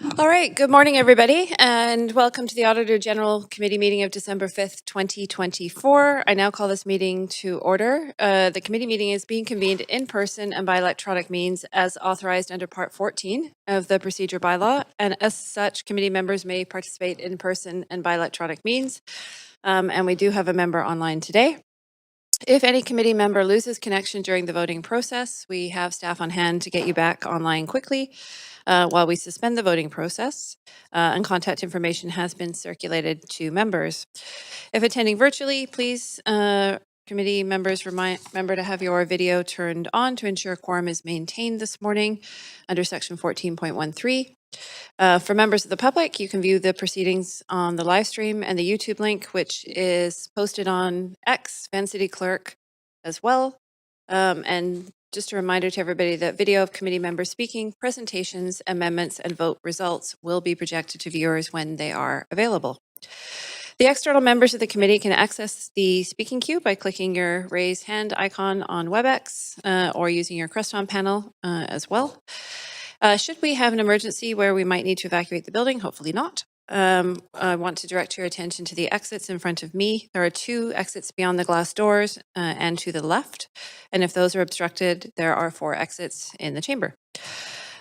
All right, good morning, everybody, and welcome to the Auditor General Committee meeting of December 5th, 2024. I now call this meeting to order. The committee meeting is being convened in person and by electronic means as authorized under Part 14 of the Procedure Bylaw, and as such, committee members may participate in person and by electronic means. And we do have a member online today. If any committee member loses connection during the voting process, we have staff on hand to get you back online quickly while we suspend the voting process, and contact information has been circulated to members. If attending virtually, please, committee members, remember to have your video turned on to ensure quorum is maintained this morning under section 14.13. For members of the public, you can view the proceedings on the live stream and the YouTube link, which is posted on X, Van City Clerk as well. And just a reminder to everybody that video of committee members speaking, presentations, amendments, and vote results will be projected to viewers when they are available. The external members of the committee can access the speaking queue by clicking your raise hand icon on WebEx or using your Creston panel as well. Should we have an emergency where we might need to evacuate the building? Hopefully not. I want to direct your attention to the exits in front of me. There are 2 exits beyond the glass doors and to the left. And if those are obstructed, there are 4 exits in the chamber.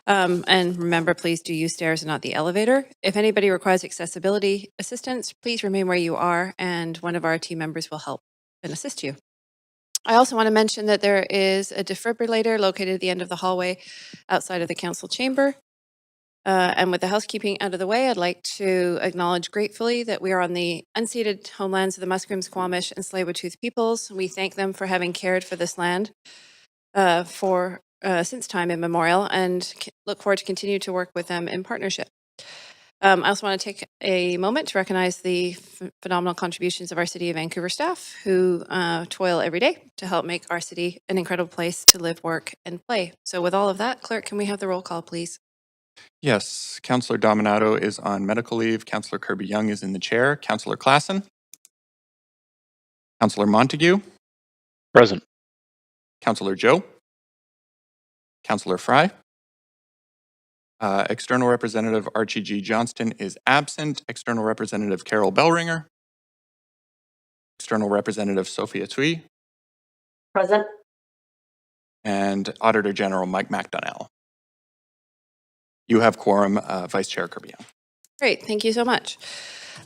And remember, please do use stairs and not the elevator. If anybody requires accessibility assistance, please remain where you are and one of our team members will help and assist you. I also want to mention that there is a defibrillator located at the end of the hallway outside of the council chamber. And with the housekeeping out of the way, I'd like to acknowledge gratefully that we are on the unceded homelands of the Musqueam, Squamish, and Tsleil-Waututh peoples. We thank them for having cared for this land since time immemorial and look forward to continue to work with them in partnership. I also want to take a moment to recognize the phenomenal contributions of our City of Vancouver staff who toil every day to help make our city an incredible place to live, work, and play. So with all of that, Clerk, can we have the roll call, please? Yes, Councillor Dominato is on medical leave. Councillor Kirby-Young is in the chair. Councillor Klassen. Councillor Montague. Present. Councillor Joe. Councillor Fry. External Representative Archie G. Johnston is absent. External Representative Carol Bellringer. External Representative Sophia Tui. Present. And Auditor General Mike McDonnell. You have quorum, Vice Chair Kirby-Young. Great, thank you so much.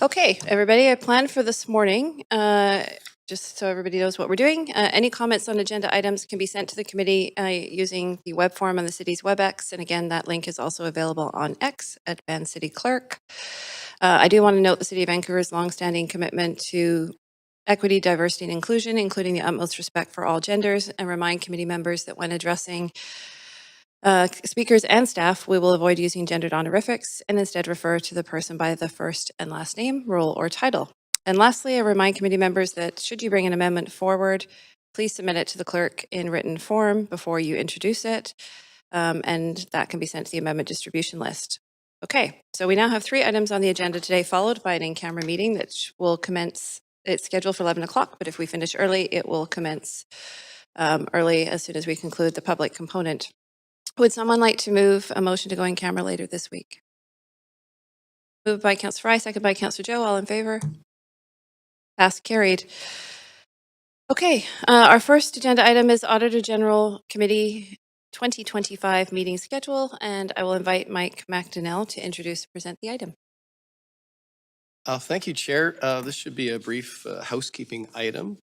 Okay, everybody, I planned for this morning, just so everybody knows what we're doing. Any comments on agenda items can be sent to the committee using the web form on the city's WebEx. And again, that link is also available on X at Van City Clerk. I do want to note the City of Vancouver's longstanding commitment to equity, diversity, and inclusion, including the utmost respect for all genders, and remind committee members that when addressing speakers and staff, we will avoid using gendered honorifics and instead refer to the person by the first and last name, role, or title. And lastly, I remind committee members that should you bring an amendment forward, please submit it to the clerk in written form before you introduce it, and that can be sent to the amendment distribution list. Okay, so we now have 3 items on the agenda today, followed by an in-camera meeting that will commence. It's scheduled for 11 o'clock, but if we finish early, it will commence early as soon as we conclude the public component. Would someone like to move a motion to go in camera later this week? Moved by Councillor Fry, second by Councillor Joe. All in favor? Passed, carried. Okay, our first agenda item is Auditor General Committee 2025 meeting schedule, and I will invite Mike McDonnell to introduce and present the item. Thank you, Chair. This should be a brief housekeeping item.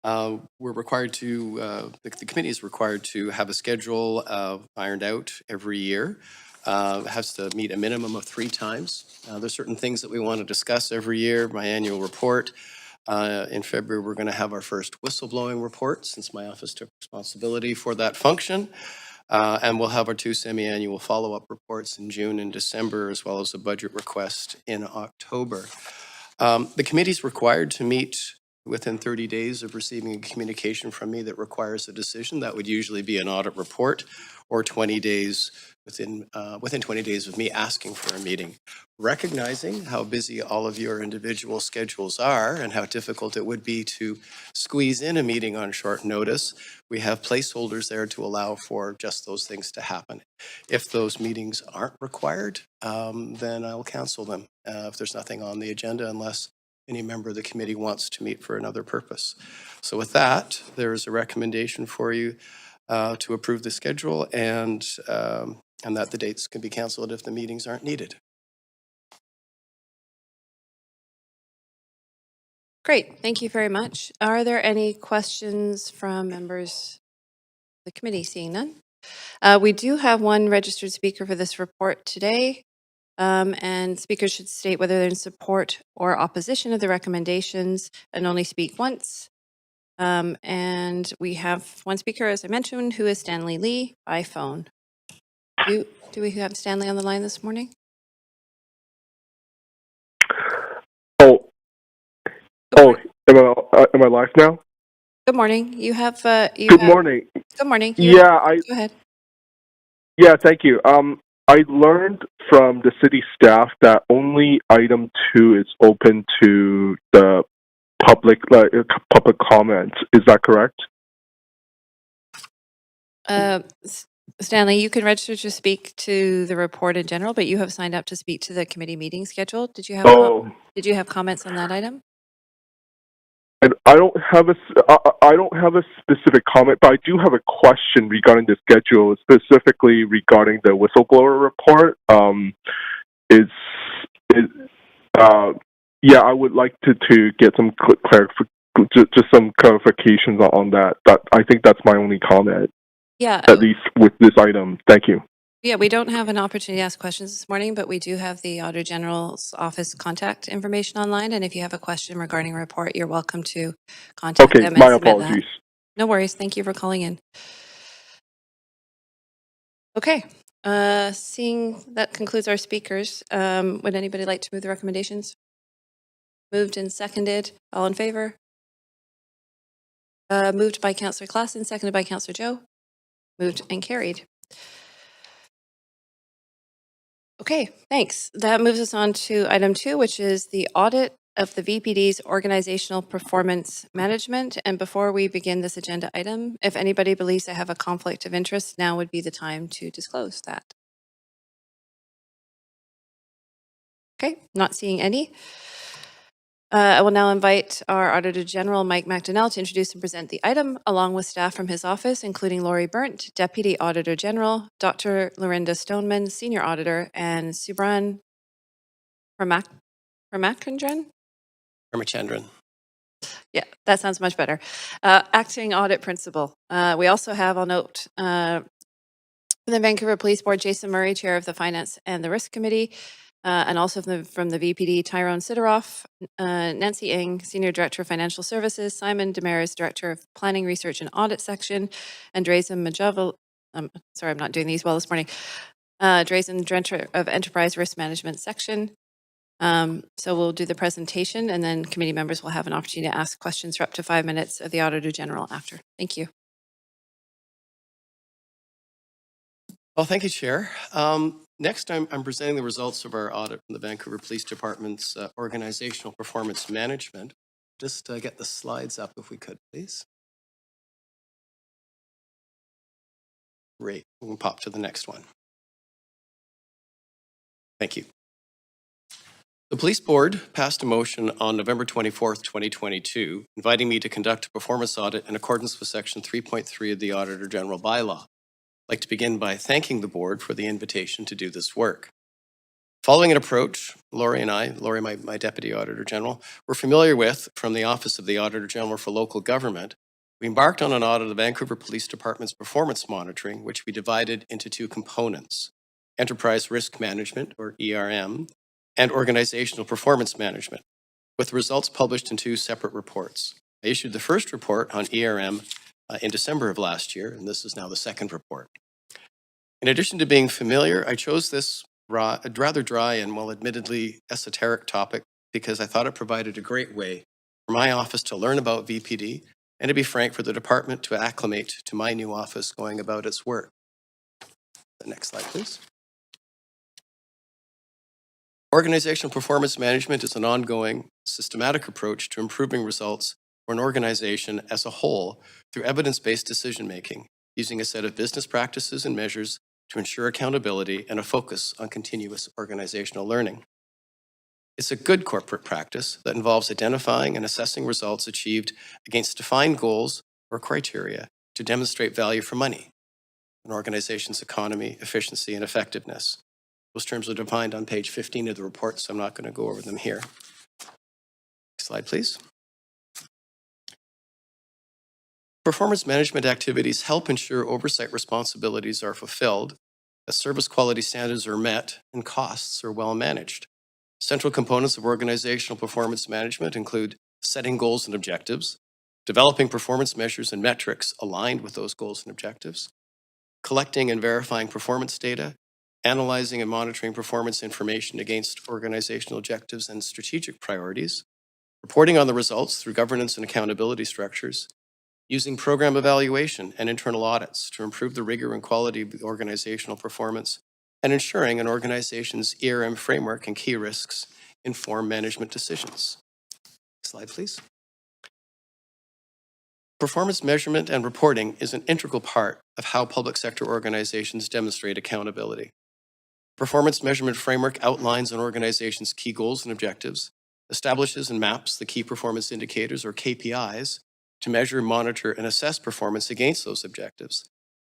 We're required to, the committee is required to have a schedule ironed out every year. It has to meet a minimum of 3 times. There's certain things that we want to discuss every year. My annual report. In February, we're going to have our first whistleblowing report since my office took responsibility for that function. And we'll have our 2 semi-annual follow-up reports in June and December, as well as a budget request in October. The committee is required to meet within 30 days of receiving a communication from me that requires a decision. That would usually be an audit report, or 20 days within 20 days of me asking for a meeting. Recognizing how busy all of your individual schedules are and how difficult it would be to squeeze in a meeting on short notice, we have placeholders there to allow for just those things to happen. If those meetings aren't required, then I'll cancel them if there's nothing on the agenda, unless any member of the committee wants to meet for another purpose. So with that, there is a recommendation for you to approve the schedule and that the dates can be canceled if the meetings aren't needed. Great, thank you very much. Are there any questions from members of the committee? Seeing none. We do have one registered speaker for this report today, and speakers should state whether they're in support or opposition of the recommendations and only speak once. And we have one speaker, as I mentioned, who is Stanley Lee by phone. Do we have Stanley on the line this morning? Am I live now? Good morning. You have. Good morning. Good morning. Yeah, Go ahead. Yeah, thank you. I learned from the city staff that only item 2 is open to the public comments. Is that correct? Stanley, you can register to speak to the report in general, but you have signed up to speak to the committee meeting schedule. Did you have comments on that item? I don't have a specific comment, but I do have a question regarding the schedule, specifically regarding the whistleblower report. I would like to get some just some clarifications on that. I think that's my only comment. Yeah. At least with this item. Thank you. Yeah, we don't have an opportunity to ask questions this morning, but we do have the Auditor General's office contact information online. And if you have a question regarding a report, you're welcome to contact them and my submit apologies. that. No worries. Thank you for calling in. Okay. Seeing that concludes our speakers, would anybody like to move the recommendations? Moved and seconded. All in favor? Moved by Councillor Klassen, seconded by Councillor Joe. Moved and carried. Okay, thanks. That moves us on to item 2, which is the audit of the VPD's organizational performance management. And before we begin this agenda item, if anybody believes they have a conflict of interest, now would be the time to disclose that. Okay, not seeing any. I will now invite our Auditor General, Mike McDonnell, to introduce and present the item, along with staff from his office, including Laurie Burnt, Deputy Auditor General, Dr. Lorinda Stoneman, Senior Auditor, and Subran Ramachandran? Yeah, that sounds much better. Acting Audit Principal. We also have, I'll note, the Vancouver Police Board, Jason Murray, Chair of the Finance and the Risk Committee, and also from the VPD, Tyrone Sidoroff, Nancy Ng, Senior Director of Financial Services, Simon Damaris, Director of Planning, Research and Audit Section, and Drazen Majavel, sorry, I'm not doing these well this morning, Drazen, Director of Enterprise Risk Management Section. So we'll do the presentation, and then committee members will have an opportunity to ask questions for up to 5 minutes of the Auditor General after. Thank you. Well, thank you, Chair. Next, I'm presenting the results of our audit from the Vancouver Police Department's organizational performance management. Just get the slides up if we could, please. Great. We'll pop to the next one. Thank you. The Police Board passed a motion on November 24th, 2022, inviting me to conduct a performance audit in accordance with Section 3.3 of the Auditor General Bylaw. I'd like to begin by thanking the board for the invitation to do this work. Following an approach, Laurie and I, my Deputy Auditor General, were familiar with from the Office of the Auditor General for Local Government, we embarked on an audit of the Vancouver Police Department's performance monitoring, which we divided into 2 components: Enterprise Risk Management, or ERM, and Organizational Performance Management, with results published in 2 separate reports. I issued the first report on ERM in December of last year, and this is now the second report. In addition to being familiar, I chose this rather dry and, well, admittedly esoteric topic because I thought it provided a great way for my office to learn about VPD, and to be frank, for the department to acclimate to my new office going about its work. The next slide, please. Organizational performance management is an ongoing, systematic approach to improving results for an organization as a whole through evidence-based decision-making, using a set of business practices and measures to ensure accountability and a focus on continuous organizational learning. It's a good corporate practice that involves identifying and assessing results achieved against defined goals or criteria to demonstrate value for money, an organization's economy, efficiency, and effectiveness. Those terms are defined on page 15 of the report, so I'm not going to go over them here. Next slide, please. Performance management activities help ensure oversight responsibilities are fulfilled, as service quality standards are met, and costs are well managed. Central components of organizational performance management include setting goals and objectives, developing performance measures and metrics aligned with those goals and objectives, collecting and verifying performance data, analyzing and monitoring performance information against organizational objectives and strategic priorities, reporting on the results through governance and accountability structures, using program evaluation and internal audits to improve the rigor and quality of the organizational performance, and ensuring an organization's ERM framework and key risks inform management decisions. Slide, please. Performance measurement and reporting is an integral part of how public sector organizations demonstrate accountability. Performance measurement framework outlines an organization's key goals and objectives, establishes and maps the key performance indicators or KPIs to measure, monitor, and assess performance against those objectives.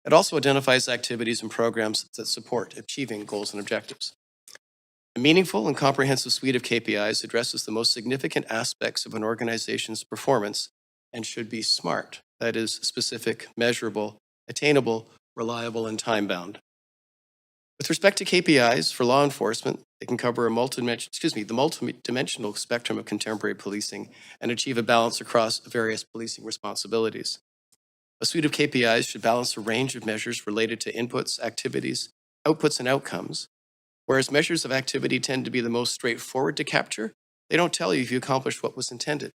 It also identifies activities and programs that support achieving goals and objectives. A meaningful and comprehensive suite of KPIs addresses the most significant aspects of an organization's performance and should be SMART, that is, specific, measurable, attainable, reliable, and time-bound. With respect to KPIs for law enforcement, they can cover the multidimensional spectrum of contemporary policing and achieve a balance across various policing responsibilities. A suite of KPIs should balance a range of measures related to inputs, activities, outputs, and outcomes. Whereas measures of activity tend to be the most straightforward to capture, they don't tell you if you accomplished what was intended.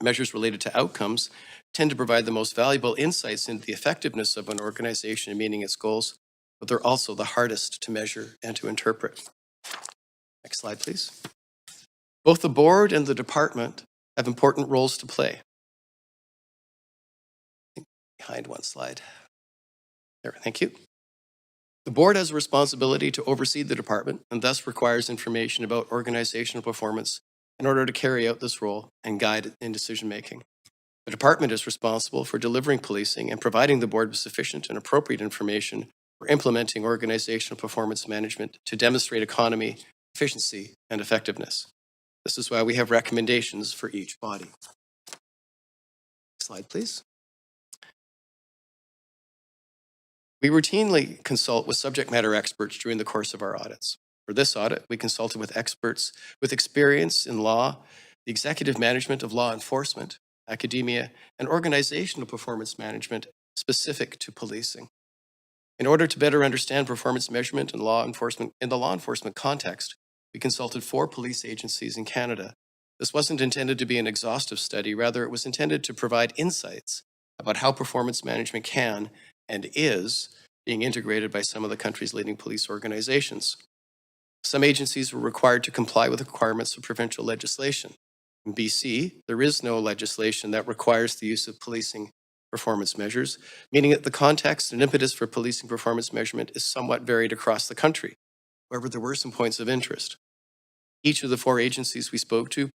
Measures related to outcomes tend to provide the most valuable insights into the effectiveness of an organization in meeting its goals, but they're also the hardest to measure and to interpret. Next slide, please. Both the board and the department have important roles to play. Behind one slide. There, thank you. The board has a responsibility to oversee the department and thus requires information about organizational performance in order to carry out this role and guide in decision-making. The department is responsible for delivering policing and providing the board with sufficient and appropriate information for implementing organizational performance management to demonstrate economy, efficiency, and effectiveness. This is why we have recommendations for each body. Slide, please. We routinely consult with subject matter experts during the course of our audits. For this audit, we consulted with experts with experience in law, the executive management of law enforcement, academia, and organizational performance management specific to policing. In order to better understand performance measurement and law enforcement in the law enforcement context, we consulted 4 police agencies in Canada. This wasn't intended to be an exhaustive study, rather it was intended to provide insights about how performance management can and is being integrated by some of the country's leading police organizations. Some agencies were required to comply with the requirements of provincial legislation. In BC, there is no legislation that requires the use of policing performance measures, meaning that the context and impetus for policing performance measurement is somewhat varied across the country. However, there were some points of interest. Each of the 4 agencies we spoke to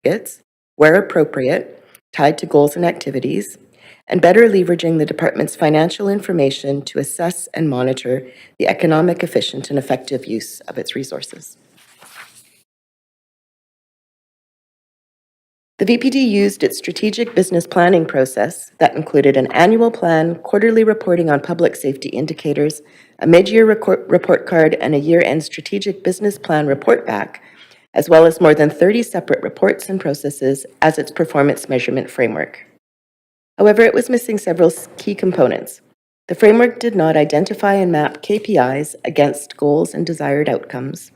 targets, where appropriate, tied to goals and activities, and better leveraging the department's financial information to assess and monitor the economic, efficient, and effective use of its resources. The VPD used its strategic business planning process that included an annual plan, quarterly reporting on public safety indicators, a mid-year report card, and a year-end strategic business plan report back, as well as more than 30 separate reports and processes as its performance measurement framework. However, it was missing several key components. The framework did not identify and map KPIs against goals and desired outcomes,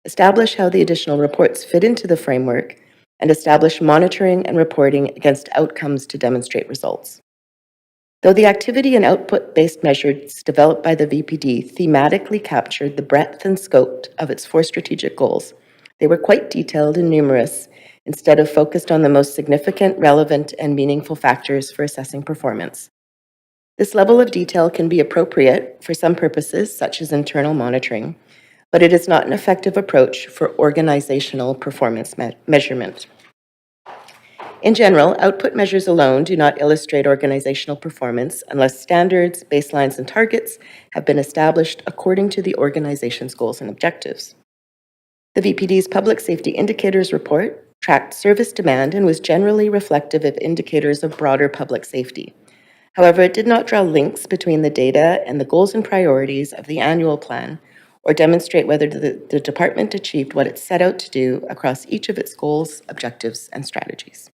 establish how the additional reports fit into the framework, and establish monitoring and reporting against outcomes to demonstrate results. Though the activity and output-based measures developed by the VPD thematically captured the breadth and scope of its 4 strategic goals, they were quite detailed and numerous instead of focused on the most significant, relevant, and meaningful factors for assessing performance. This level of detail can be appropriate for some purposes, such as internal monitoring, but it is not an effective approach for organizational performance measurement. In general, output measures alone do not illustrate organizational performance unless standards, baselines, and targets have been established according to the organization's goals and objectives. The VPD's Public Safety Indicators Report tracked service demand and was generally reflective of indicators of broader public safety. However, it did not draw links between the data and the goals and priorities of the annual plan, or demonstrate whether the department achieved what it set out to do across each of its goals, objectives, and strategies.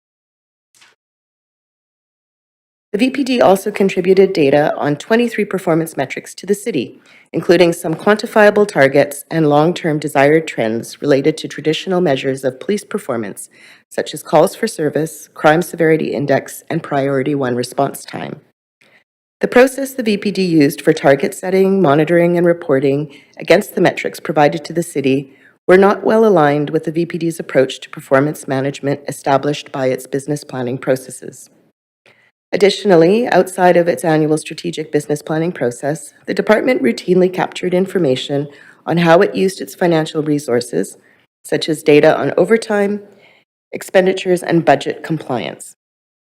The VPD also contributed data on 23 performance metrics to the city, including some quantifiable targets and long-term desired trends related to traditional measures of police performance, such as calls for service, crime severity index, and priority 1 response time. The process the VPD used for target setting, monitoring, and reporting against the metrics provided to the city were not well aligned with the VPD's approach to performance management established by its business planning processes. Additionally, outside of its annual strategic business planning process, the department routinely captured information on how it used its financial resources, such as data on overtime, expenditures, and budget compliance.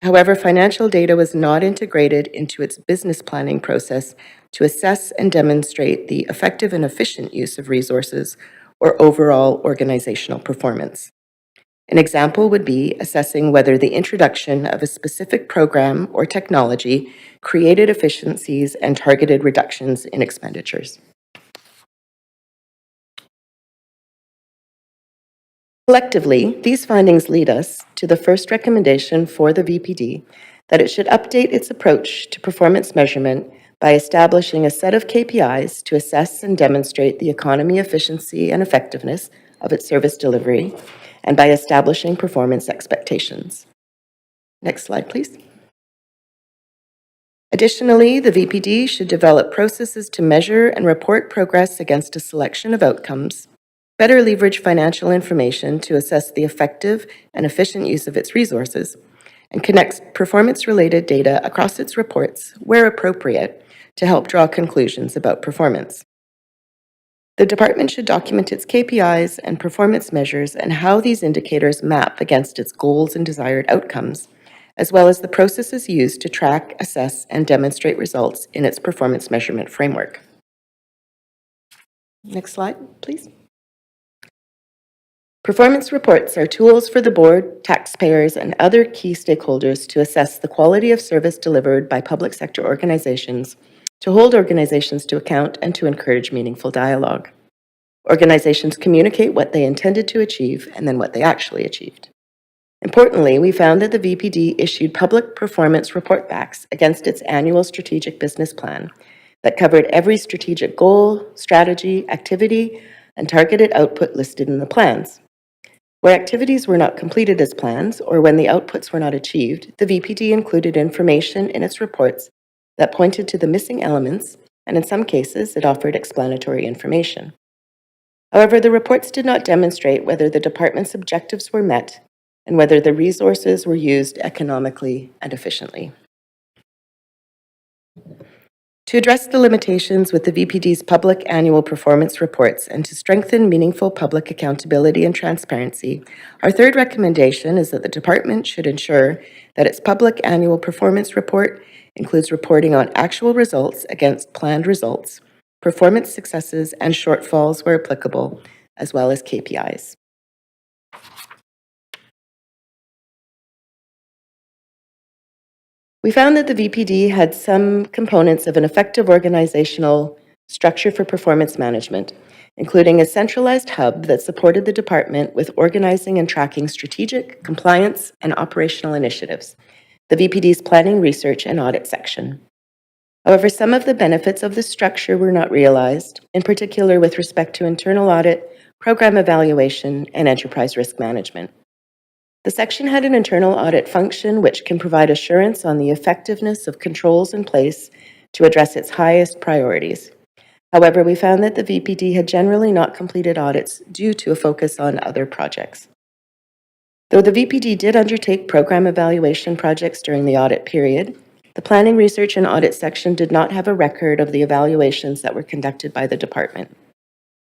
However, financial data was not integrated into its business planning process to assess and demonstrate the effective and efficient use of resources or overall organizational performance. An example would be assessing whether the introduction of a specific program or technology created efficiencies and targeted reductions in expenditures. Collectively, these findings lead us to the first recommendation for the VPD that it should update its approach to performance measurement by establishing a set of KPIs to assess and demonstrate the economy, efficiency, and effectiveness of its service delivery, and by establishing performance expectations. Next slide, please. Additionally, the VPD should develop processes to measure and report progress against a selection of outcomes, better leverage financial information to assess the effective and efficient use of its resources, and connects performance-related data across its reports where appropriate to help draw conclusions about performance. The department should document its KPIs and performance measures and how these indicators map against its goals and desired outcomes, as well as the processes used to track, assess, and demonstrate results in its performance measurement framework. Next slide, please. Performance reports are tools for the board, taxpayers, and other key stakeholders to assess the quality of service delivered by public sector organizations, to hold organizations to account, and to encourage meaningful dialogue. Organizations communicate what they intended to achieve and then what they actually achieved. Importantly, we found that the VPD issued public performance report backs against its annual strategic business plan that covered every strategic goal, strategy, activity, and targeted output listed in the plans. Where activities were not completed as plans or when the outputs were not achieved, the VPD included information in its reports that pointed to the missing elements, and in some cases, it offered explanatory information. However, the reports did not demonstrate whether the department's objectives were met and whether the resources were used economically and efficiently. To address the limitations with the VPD's public annual performance reports and to strengthen meaningful public accountability and transparency, our third recommendation is that the department should ensure that its public annual performance report includes reporting on actual results against planned results, performance successes and shortfalls where applicable, as well as KPIs. We found that the VPD had some components of an effective organizational structure for performance management, including a centralized hub that supported the department with organizing and tracking strategic, compliance, and operational initiatives, the VPD's planning, research, and audit section. However, some of the benefits of this structure were not realized, in particular with respect to internal audit, program evaluation, and enterprise risk management. The section had an internal audit function which can provide assurance on the effectiveness of controls in place to address its highest priorities. However, we found that the VPD had generally not completed audits due to a focus on other projects. Though the VPD did undertake program evaluation projects during the audit period, the planning, research, and audit section did not have a record of the evaluations that were conducted by the department.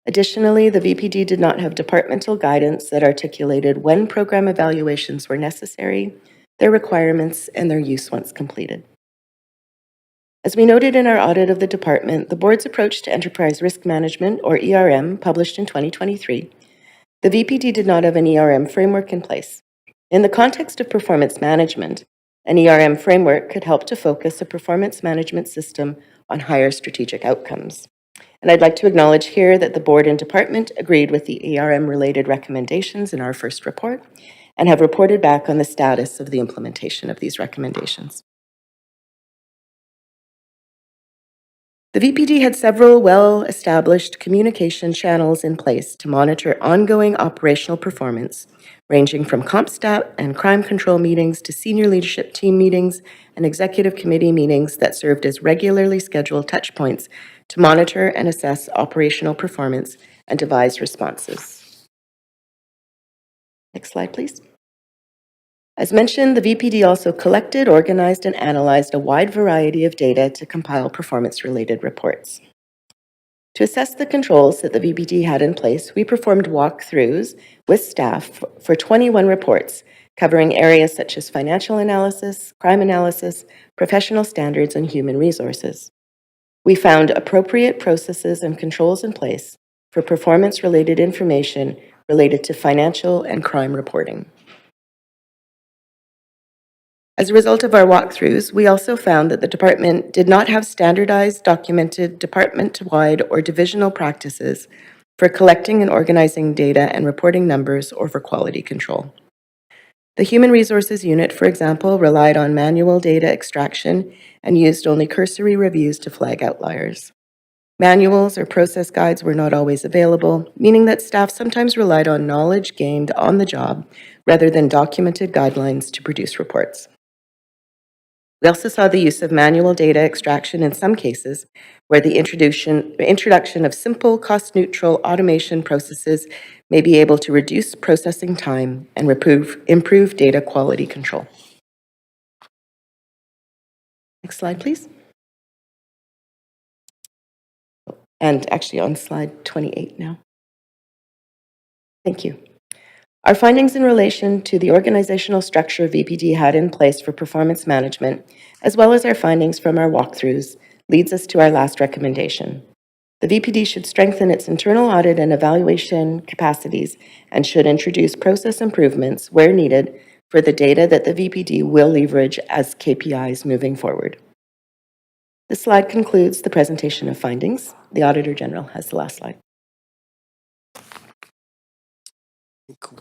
Additionally, the VPD did not have departmental guidance that articulated when program evaluations were necessary, their requirements, and their use once completed. As we noted in our audit of the department, the board's approach to enterprise risk management, or ERM, published in 2023, the VPD did not have an ERM framework in place. In the context of performance management, an ERM framework could help to focus a performance management system on higher strategic outcomes. And I'd like to acknowledge here that the board and department agreed with the ERM-related recommendations in our first report and have reported back on the status of the implementation of these recommendations. The VPD had several well-established communication channels in place to monitor ongoing operational performance, ranging from CompStat and crime control meetings to senior leadership team meetings and executive committee meetings that served as regularly scheduled touchpoints to monitor and assess operational performance and devise responses. Next slide, please. As mentioned, the VPD also collected, organized, and analyzed a wide variety of data to compile performance-related reports. To assess the controls that the VPD had in place, we performed walkthroughs with staff for 21 reports, covering areas such as financial analysis, crime analysis, professional standards, and human resources. We found appropriate processes and controls in place for performance-related information related to financial and crime reporting. As a result of our walkthroughs, we also found that the department did not have standardized, documented, department-wide or divisional practices for collecting and organizing data and reporting numbers or for quality control. The Human Resources Unit, for example, relied on manual data extraction and used only cursory reviews to flag outliers. Manuals or process guides were not always available, meaning that staff sometimes relied on knowledge gained on the job rather than documented guidelines to produce reports. We also saw the use of manual data extraction in some cases where the introduction of simple, cost-neutral automation processes may be able to reduce processing time and improve data quality control. Next slide, please. And actually on slide 28 now. Thank you. Our findings in relation to the organizational structure VPD had in place for performance management, as well as our findings from our walkthroughs, leads us to our last recommendation. The VPD should strengthen its internal audit and evaluation capacities and should introduce process improvements where needed for the data that the VPD will leverage as KPIs moving forward. This slide concludes the presentation of findings. The Auditor General has the last slide. Cool.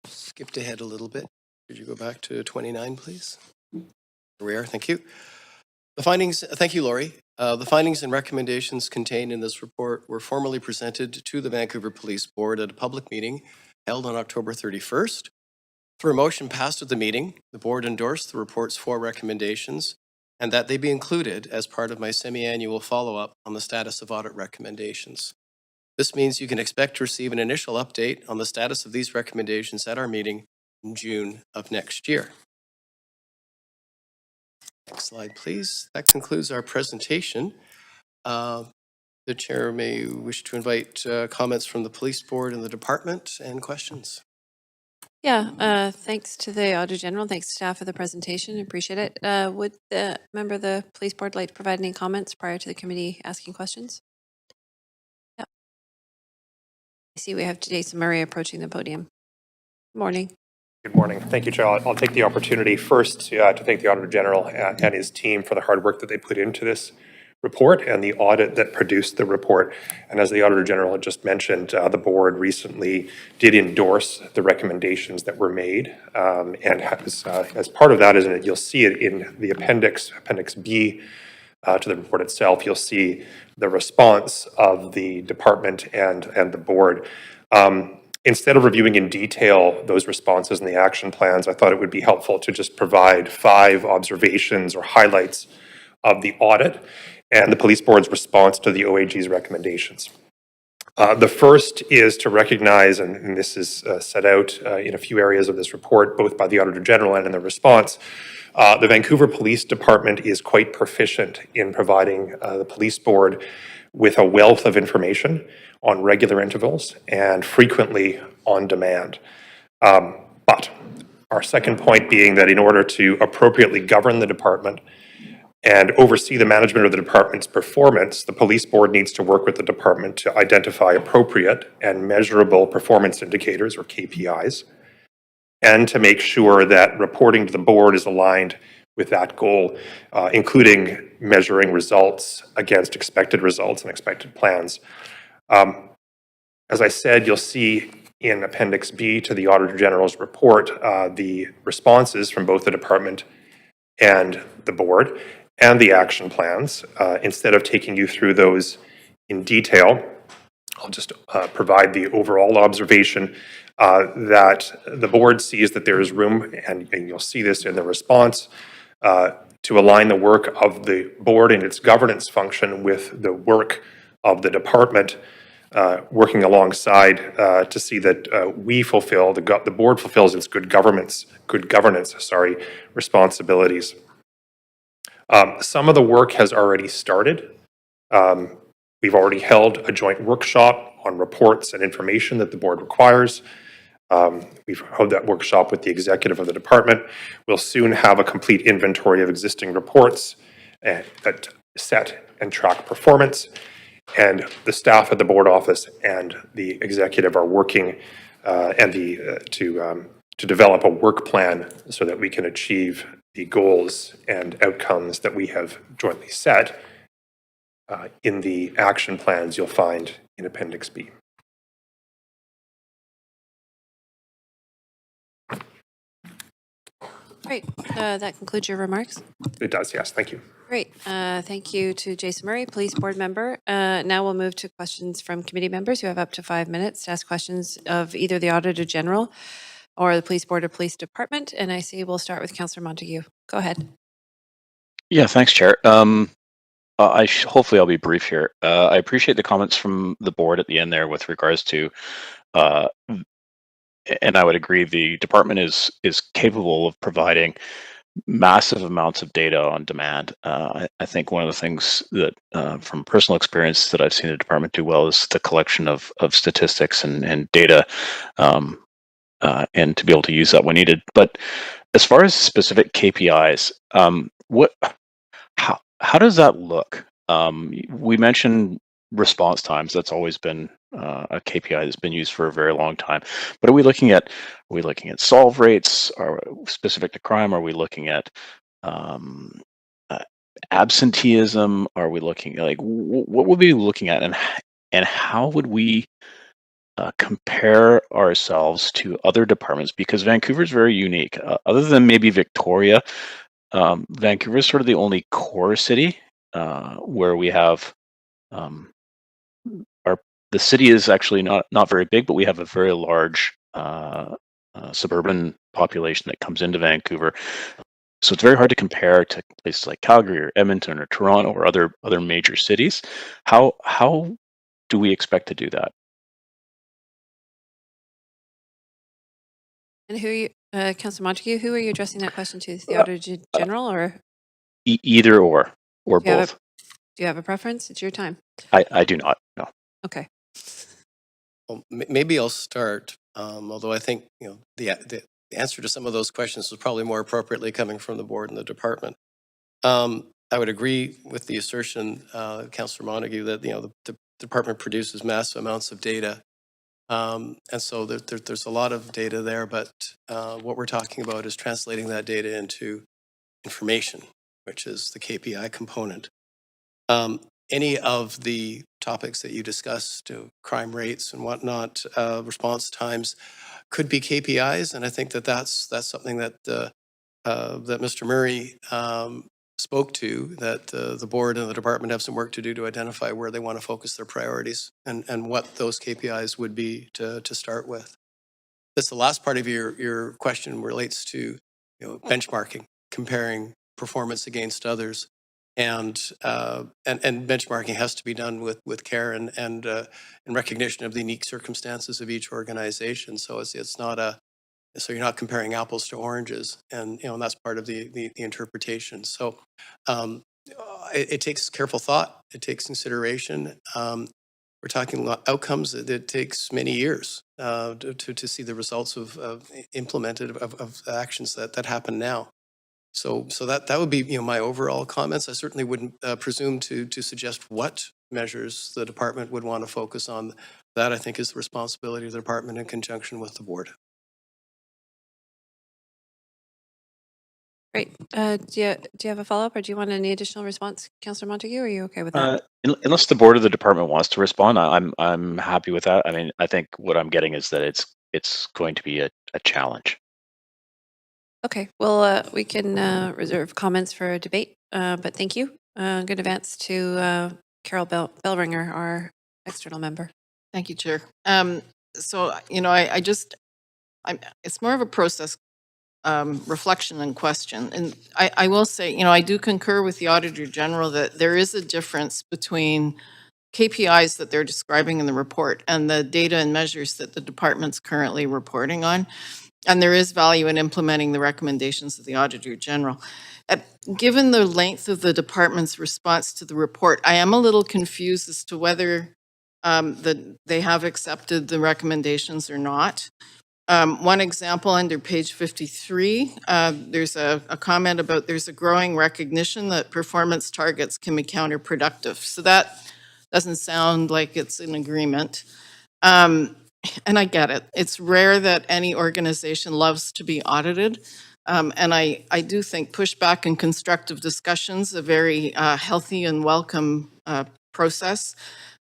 Skipped ahead a little bit. Could you go back to 29, please? Here we are. Thank you. The findings, thank you, Laurie. The findings and recommendations contained in this report were formally presented to the Vancouver Police Board at a public meeting held on October 31st. Through a motion passed at the meeting, the board endorsed the report's 4 recommendations and that they be included as part of my semi-annual follow-up on the status of audit recommendations. This means you can expect to receive an initial update on the status of these recommendations at our meeting in June of next year. Next slide, please. That concludes our presentation. The chair may wish to invite comments from the police board and the department and questions. Yeah, thanks to the Auditor General, thanks to staff for the presentation, appreciate it. Would the member of the police board like to provide any comments prior to the committee asking questions? Yep. I see we have Jason Murray approaching the podium. Morning. Good morning. Thank you, Chair. I'll take the opportunity first to thank the Auditor General and his team for the hard work that they put into this report and the audit that produced the report. And as the Auditor General had just mentioned, the board recently did endorse the recommendations that were made. And as part of that, you'll see it in the Appendix B to the report itself. You'll see the response of the department and the board. Instead of reviewing in detail those responses and the action plans, I thought it would be helpful to just provide 5 observations or highlights of the audit and the police board's response to the OAG's recommendations. The first is to recognize, and this is set out in a few areas of this report, both by the Auditor General and in the response, the Vancouver Police Department is quite proficient in providing the police board with a wealth of information on regular intervals and frequently on demand. But our second point being that in order to appropriately govern the department and oversee the management of the department's performance, the police board needs to work with the department to identify appropriate and measurable performance indicators, or KPIs, and to make sure that reporting to the board is aligned with that goal, including measuring results against expected results and expected plans. As I said, you'll see in Appendix B to the Auditor General's report the responses from both the department and the board and the action plans. Instead of taking you through those in detail, I'll just provide the overall observation that the board sees that there is room, and you'll see this in the response, to align the work of the board and its governance function with the work of the department, working alongside to see that we fulfill, the board fulfills its good governance responsibilities. Some of the work has already started. We've already held a joint workshop on reports and information that the board requires. We've held that workshop with the executive of the department. We'll soon have a complete inventory of existing reports that set and track performance. And the staff at the board office and the executive are working to develop a work plan so that we can achieve the goals and outcomes that we have jointly set in the action plans you'll find in Appendix B. Great. That concludes your remarks. It does, yes. Thank you. Great. Thank you to Jason Murray, police board member. Now we'll move to questions from committee members who have up to 5 minutes to ask questions of either the Auditor General or the police board or police department. And I see we'll start with Councillor Montague. Go ahead. Yeah, thanks, Chair. Hopefully I'll be brief here. I appreciate the comments from the board at the end there with regards to, and I would agree, the department is capable of providing massive amounts of data on demand. I think one of the things that, from personal experience, that I've seen the department do well is the collection of statistics and data, and to be able to use that when needed. But as far as specific KPIs, how does that look? We mentioned response times. That's always been a KPI that's been used for a very long time. But are we looking at solve rates? Are specific to crime? Are we looking at absenteeism? Are we looking what would we be looking at, and how would we compare ourselves to other departments? Because Vancouver is very unique. Other than maybe Victoria, Vancouver is sort of the only core city where we have the city is actually not very big, but we have a very large suburban population that comes into Vancouver. So it's very hard to compare to places like Calgary or Edmonton or Toronto or other major cities. How do we expect to do that? And who are you, Councillor Montague, who are you addressing that question to? The Auditor General or? Either or both. Do you have a preference? It's your time. I do not, no. Okay. Well, maybe I'll start, although I think, the answer to some of those questions was probably more appropriately coming from the board and the department. I would agree with the assertion, Councillor Montague, that, the department produces massive amounts of data. And so there's a lot of data there, but what we're talking about is translating that data into information, which is the KPI component. Any of the topics that you discussed, crime rates and whatnot, response times, could be KPIs, and I think that's something that that Mr. Murray spoke to, that the board and the department have some work to do to identify where they want to focus their priorities and what those KPIs would be to start with. That's the last part of your question relates to benchmarking, comparing performance against others. And benchmarking has to be done with care and in recognition of the unique circumstances of each organization. So it's not so you're not comparing apples to oranges, and and that's part of the interpretation. So it takes careful thought. It takes consideration. We're talking about outcomes that takes many years to see the results of implemented of actions that happen now. So that would be my overall comments. I certainly wouldn't presume to suggest what measures the department would want to focus on. That, I think, is the responsibility of the department in conjunction with the board. Great. Do you have a follow-up, or do you want any additional response, Councillor Montague? Or are you okay with that? Unless the board or the department wants to respond, I'm happy with that. I mean, I think what I'm getting is that it's going to be a challenge. Okay. Well, we can reserve comments for a debate, but thank you. I'm going to advance to Carol Bellringer, our external member. Thank you, Chair. So, it's more of a process reflection and question. And I will say, I do concur with the Auditor General that there is a difference between KPIs that they're describing in the report and the data and measures that the department's currently reporting on. And there is value in implementing the recommendations of the Auditor General. Given the length of the department's response to the report, I am a little confused as to whether they have accepted the recommendations or not. One example under page 53, there's a comment about there's a growing recognition that performance targets can be counterproductive. So that doesn't sound like it's in agreement. And I get it. It's rare that any organization loves to be audited. And I do think pushback and constructive discussions a very healthy and welcome process.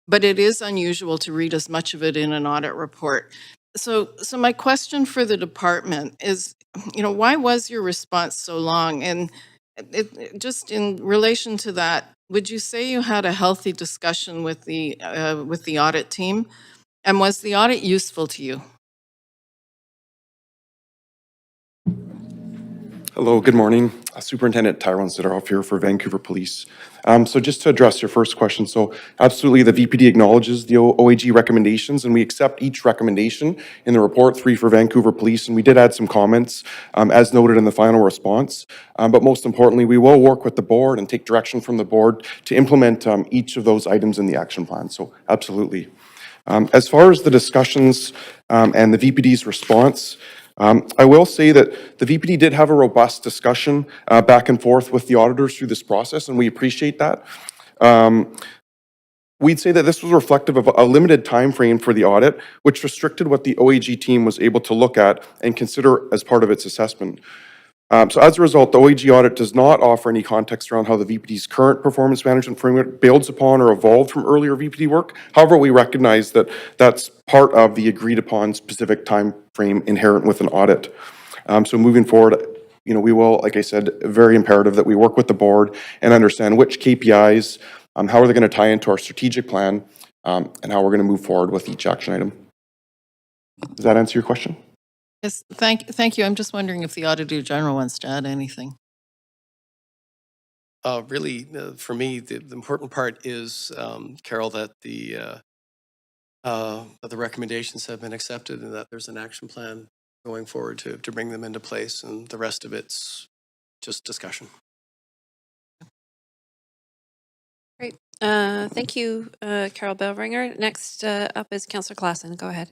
But it is unusual to read as much of it in an audit report. So my question for the department is, why was your response so long? And just in relation to that, would you say you had a healthy discussion with the audit team? And was the audit useful to you? Hello, good morning. Superintendent Tyrone Sidoroff here for Vancouver Police. So just to address your first question, so absolutely the VPD acknowledges the OAG recommendations, and we accept each recommendation in the report, 3 for Vancouver Police, and we did add some comments as noted in the final response. But most importantly, we will work with the board and take direction from the board to implement each of those items in the action plan, so absolutely. As far as the discussions and the VPD's response, I will say that the VPD did have a robust discussion back and forth with the auditors through this process, and we appreciate that. We'd say that this was reflective of a limited time frame for the audit, which restricted what the OAG team was able to look at and consider as part of its assessment. So as a result, the OAG audit does not offer any context around how the VPD's current performance management framework builds upon or evolved from earlier VPD work. However, we recognize that that's part of the agreed upon specific time frame inherent with an audit. So moving forward, we will, like I said, very imperative that we work with the board and understand which KPIs, how are they going to tie into our strategic plan, and how we're going to move forward with each action item. Does that answer your question? Yes, thank you. I'm just wondering if the Auditor General wants to add anything. Really, for me, the important part is, Carol, that the recommendations have been accepted and that there's an action plan going forward to bring them into place, and the rest of it's just discussion. Great. Thank you, Carol Bellringer. Next up is Councillor Klassen. Go ahead.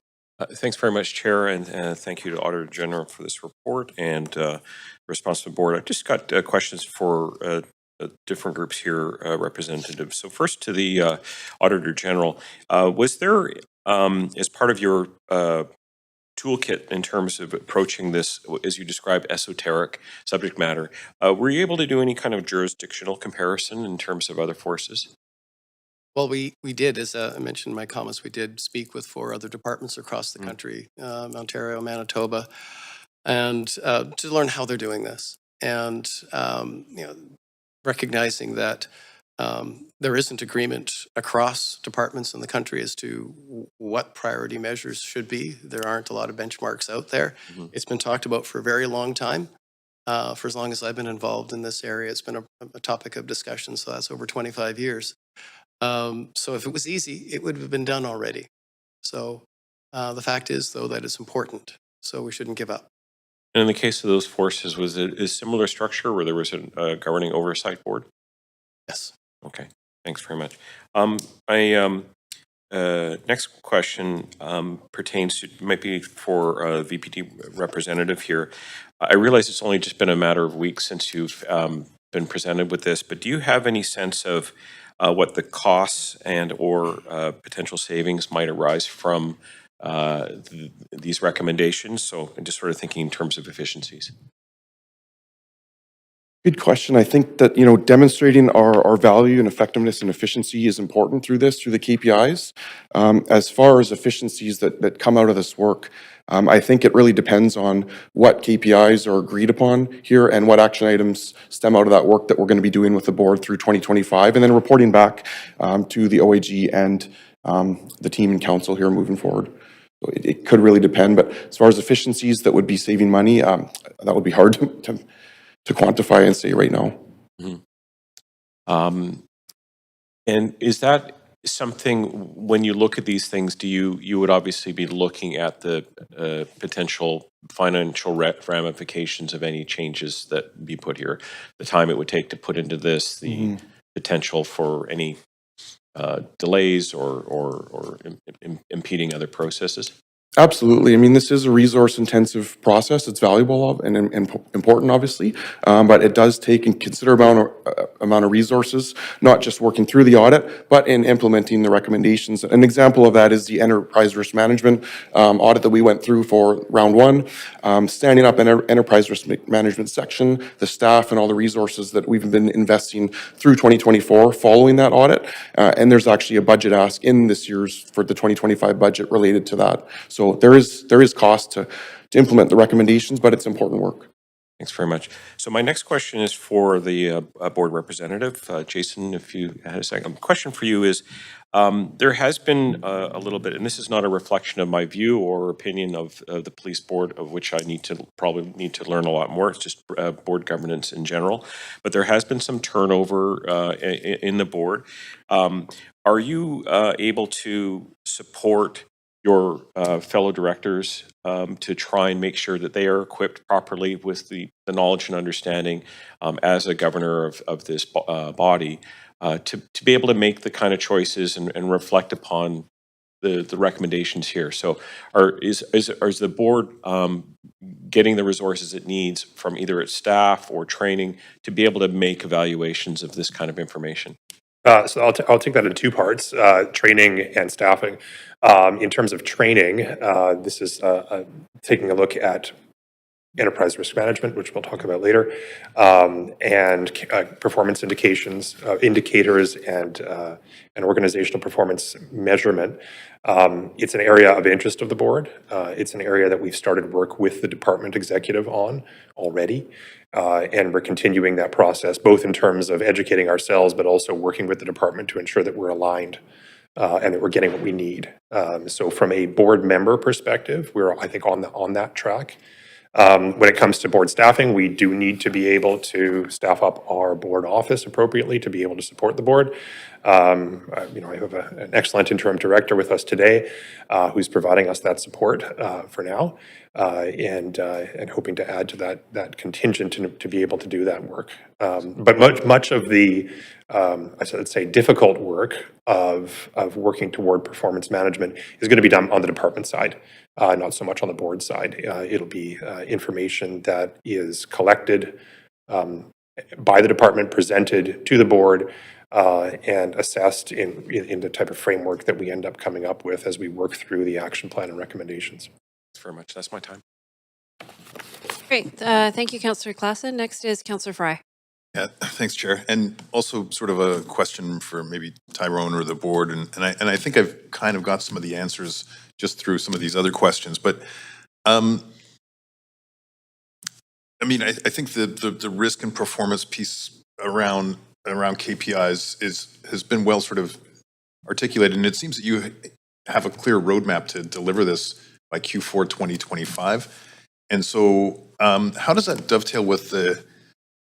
Thanks very much, Chair, and thank you to Auditor General for this report and response to the board. I've just got questions for different groups here, representatives. So first to the Auditor General, was there, as part of your toolkit in terms of approaching this, as you describe, esoteric subject matter, were you able to do any kind of jurisdictional comparison in terms of other forces? Well, we did, as I mentioned in my comments, we did speak with 4 other departments across the country, Ontario, Manitoba, and to learn how they're doing this. And, recognizing that there isn't agreement across departments in the country as to what priority measures should be. There aren't a lot of benchmarks out there. It's been talked about for a very long time. For as long as I've been involved in this area, it's been a topic of discussion, so that's over 25 years. So if it was easy, it would have been done already. So the fact is, though, that it's important. So we shouldn't give up. And in the case of those forces, was it a similar structure where there was a governing oversight board? Yes. Okay, thanks very much. Next question pertains to, might be for VPD representative here. I realize it's only just been a matter of weeks since you've been presented with this, but do you have any sense of what the costs and or potential savings might arise from these recommendations? So I'm just sort of thinking in terms of efficiencies. Good question. I think that, demonstrating our value and effectiveness and efficiency is important through the KPIs. As far as efficiencies that come out of this work, I think it really depends on what KPIs are agreed upon here and what action items stem out of that work that we're going to be doing with the board through 2025, and then reporting back to the OAG and the team and council here moving forward. So it could really depend, but as far as efficiencies that would be saving money, that would be hard to quantify and say right now. Mm-hmm. And is that something, when you look at these things, you would obviously be looking at the potential financial ramifications of any changes that be put here, the time it would take to put into this, the potential for any delays or impeding other processes? Absolutely. I mean, this is a resource-intensive process. It's valuable and important, obviously, but it does take a considerable amount of resources, not just working through the audit, but in implementing the recommendations. An example of that is the enterprise risk management audit that we went through for round 1, standing up an enterprise risk management section, the staff and all the resources that we've been investing through 2024 following that audit. And there's actually a budget ask in this year's for the 2025 budget related to that. So there is cost to implement the recommendations, but it's important work. Thanks very much. So my next question is for the board representative. Jason, if you had a second. Question for you is, there has been a little bit, and this is not a reflection of my view or opinion of the police board, of which I probably need to learn a lot more. It's just board governance in general. But there has been some turnover in the board. Are you able to support your fellow directors to try and make sure that they are equipped properly with the knowledge and understanding as a governor of this body to be able to make the kind of choices and reflect upon the recommendations here? So is the board getting the resources it needs from either its staff or training to be able to make evaluations of this kind of information? So I'll take that in 2 parts, training and staffing. In terms of training, this is taking a look at enterprise risk management, which we'll talk about later, and performance indicators and organizational performance measurement. It's an area of interest of the board. It's an area that we've started work with the department executive on already. And we're continuing that process, both in terms of educating ourselves, but also working with the department to ensure that we're aligned and that we're getting what we need. So from a board member perspective, we're, I think, on that track. When it comes to board staffing, we do need to be able to staff up our board office appropriately to be able to support the board. I have an excellent interim director with us today who's providing us that support for now, and hoping to add to that contingent to be able to do that work. But much of the I'd say, difficult work of working toward performance management is going to be done on the department side, not so much on the board side. It'll be information that is collected by the department, presented to the board, and assessed in the type of framework that we end up coming up with as we work through the action plan and recommendations. Thanks very much. That's my time. Great. Thank you, Councillor Klassen. Next is Councillor Fry. Yeah, thanks, Chair. And also sort of a question for maybe Tyrone or the board. And I think I've kind of got some of the answers just through some of these other questions. But I mean, I think the risk and performance piece around KPIs has been well sort of articulated. And it seems that you have a clear roadmap to deliver this by Q4 2025. And so how does that dovetail with the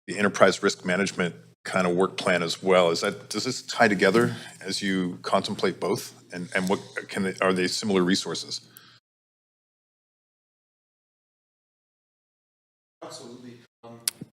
enterprise risk management kind of work plan as well? Does this tie together as you contemplate both? And what are they similar resources? Absolutely.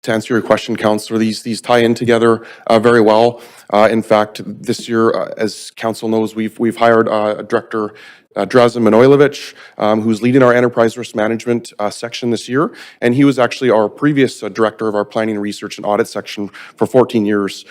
To answer your question, Councillor, these tie in together very well. In fact, this year, as Council knows, we've hired Director Drazen Manojlovic, who's leading our enterprise risk management section this year, and he was actually our previous director of our planning, research, and audit section for 14 years.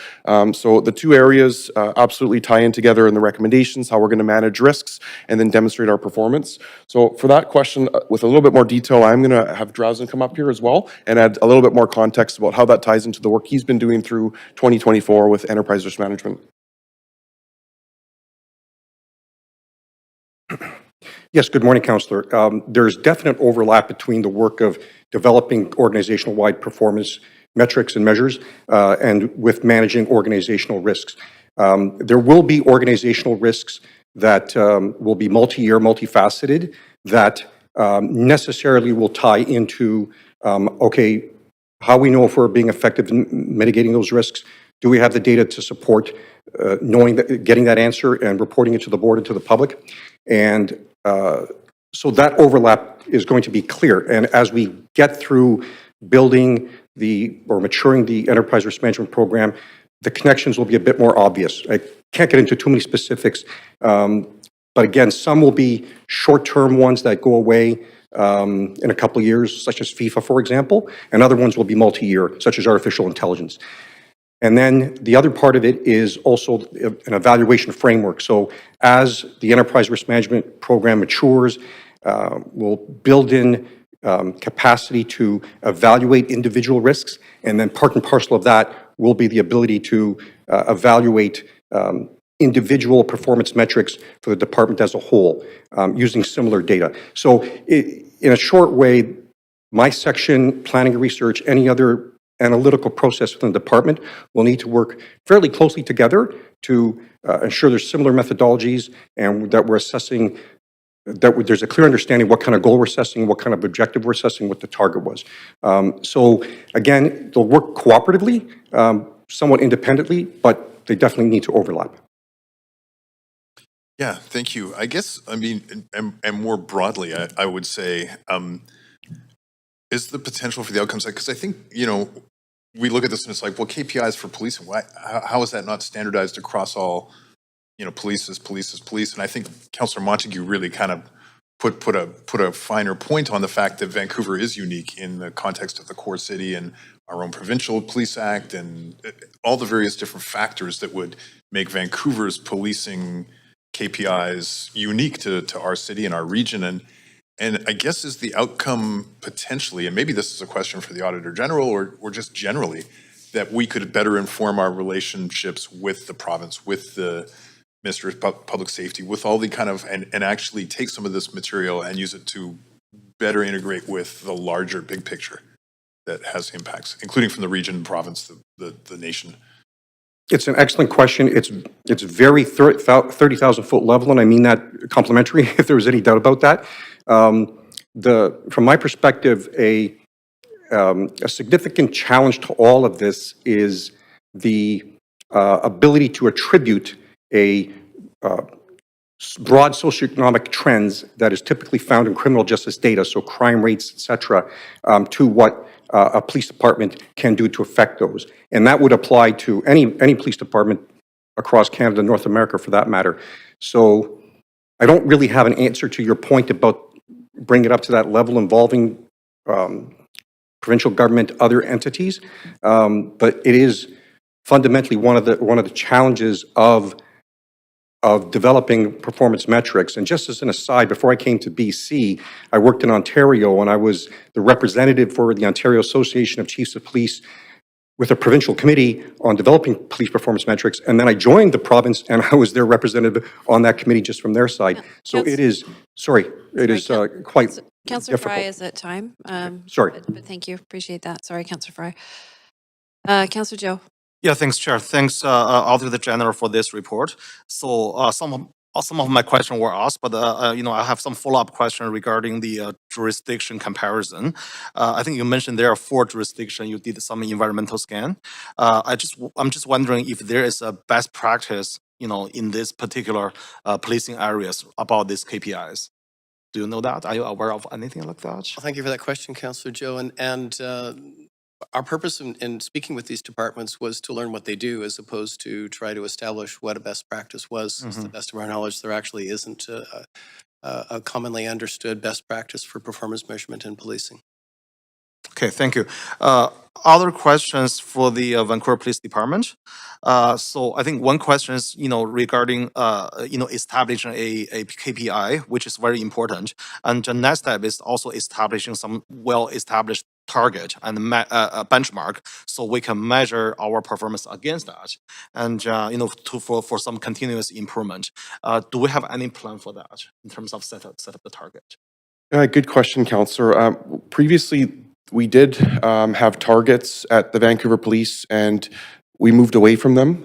So the two areas absolutely tie in together in the recommendations, how we're going to manage risks, and then demonstrate our performance. So for that question, with a little bit more detail, I'm going to have Drazen come up here as well and add a little bit more context about how that ties into the work he's been doing through 2024 with enterprise risk management. Yes, good morning, Councillor. There's definite overlap between the work of developing organizational-wide performance metrics and measures and with managing organizational risks. There will be organizational risks that will be multi-year, multifaceted, that necessarily will tie into, okay, how we know if we're being effective in mitigating those risks. Do we have the data to support knowing that, getting that answer and reporting it to the board and to the public? And so that overlap is going to be clear. And as we get through building or maturing the enterprise risk management program, the connections will be a bit more obvious. I can't get into too many specifics, but again, some will be short-term ones that go away in a couple of years, such as FIFA, for example, and other ones will be multi-year, such as artificial intelligence. And then the other part of it is also an evaluation framework. So as the enterprise risk management program matures, we'll build in capacity to evaluate individual risks, and then part and parcel of that will be the ability to evaluate individual performance metrics for the department as a whole, using similar data. So in a short way, my section, planning and research, any other analytical process within the department will need to work fairly closely together to ensure there's similar methodologies and that we're assessing, that there's a clear understanding what kind of goal we're assessing, what kind of objective we're assessing, what the target was. So again, they'll work cooperatively, somewhat independently, but they definitely need to overlap. Yeah, thank you. I guess, I mean, and more broadly, I would say, is the potential for the outcomes, because I think, you know, we look at this and it's like, well, KPIs for policing, how is that not standardized across all, you know, police? And I think Councillor Montague really kind of put a finer point on the fact that Vancouver is unique in the context of the core city and our own provincial police act and all the various different factors that would make Vancouver's policing KPIs unique to our city and our region. And I guess is the outcome potentially, and maybe this is a question for the Auditor General or just generally, that we could better inform our relationships with the province, with the Ministry of Public Safety, with all the kind of, and actually take some of this material and use it to better integrate with the larger big picture that has impacts, including from the region, province, the nation. It's an excellent question. It's very 30,000 foot level, and I mean that complimentary, if there was any doubt about that. From my perspective, a significant challenge to all of this is the ability to attribute a broad socioeconomic trends that is typically found in criminal justice data, so crime rates, et cetera, to what a police department can do to affect those. And that would apply to any police department across Canada, North America for that matter. So I don't really have an answer to your point about bringing it up to that level involving provincial government, other entities, but it is fundamentally one of the challenges of developing performance metrics. And just as an aside, before I came to BC, I worked in Ontario and I was the representative for the Ontario Association of Chiefs of Police with a provincial committee on developing police performance metrics. And then I joined the province and I was their representative on that committee just from their side. So it is, quite Councillor Fry difficult. is at time. Sorry. But thank you. Appreciate that. Sorry, Councillor Fry. Councillor Joe. Yeah, thanks, Chair. Thanks, Auditor General, for this report. So some of my questions were asked, but I have some follow-up questions regarding the jurisdiction comparison. I think you mentioned there are 4 jurisdictions. You did some environmental scan. I'm just wondering if there is a best practice, in this particular policing areas about these KPIs. Do you know that? Are you aware of anything like that? Well, thank you for that question, Councillor Joe. And our purpose in speaking with these departments was to learn what they do as opposed to try to establish what a best practice was. To the best of our knowledge, there actually isn't a commonly understood best practice for performance measurement in policing. Okay, thank you. Other questions for the Vancouver Police Department. So I think one question is, regarding, establishing a KPI, which is very important. And the next step is also establishing some well-established target and benchmark so we can measure our performance against that. And, for some continuous improvement. Do we have any plan for that in terms of set up the target? Good question, Councillor. Previously, we did have targets at the Vancouver Police, and we moved away from them.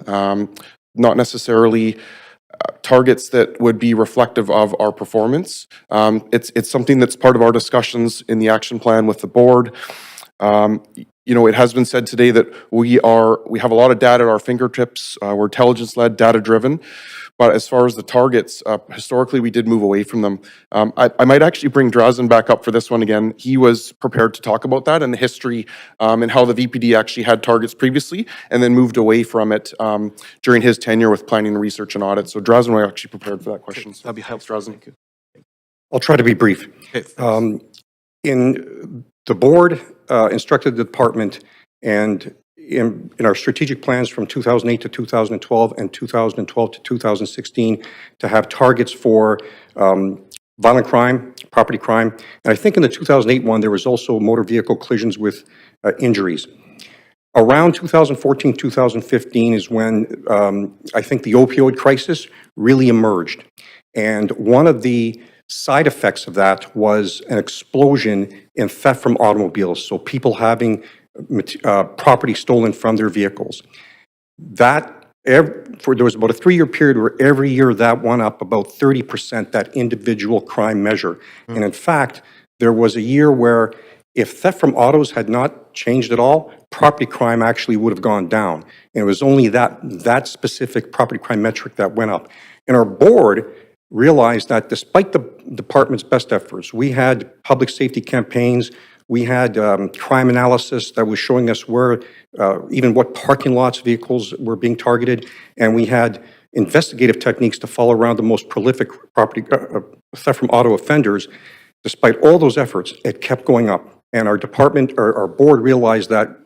Not necessarily targets that would be reflective of our performance. It's something that's part of our discussions in the action plan with the board. It has been said today that we have a lot of data at our fingertips. We're intelligence-led, data-driven. But as far as the targets, historically, we did move away from them. I might actually bring Drazen back up for this one again. He was prepared to talk about that and the history and how the VPD actually had targets previously and then moved away from it during his tenure with planning, research, and audit. So Drazen was actually prepared for that question. That'd be helpful. Drazen. Thank you. I'll try to be brief. Okay, In the board instructed the department, and in our strategic plans from 2008 to 2012 and 2012 to 2016 to have targets for violent crime, property crime. And I think in the 2008 one, there was also motor vehicle collisions with injuries. Around 2014, 2015 is when I think the opioid crisis really emerged. And one of the side effects of that was an explosion in theft from automobiles. So people having property stolen from their vehicles. There was about a 3-year period where every year that went up about 30%, that individual crime measure. And in fact, there was a year where if theft from autos had not changed at all, property crime actually would have gone down. And it was only that specific property crime metric that went up. And our board realized that despite the department's best efforts, we had public safety campaigns, we had crime analysis that was showing us where, even what parking lots vehicles were being targeted, and we had investigative techniques to follow around the most prolific property theft from auto offenders. Despite all those efforts, it kept going up. And our department, or our board realized that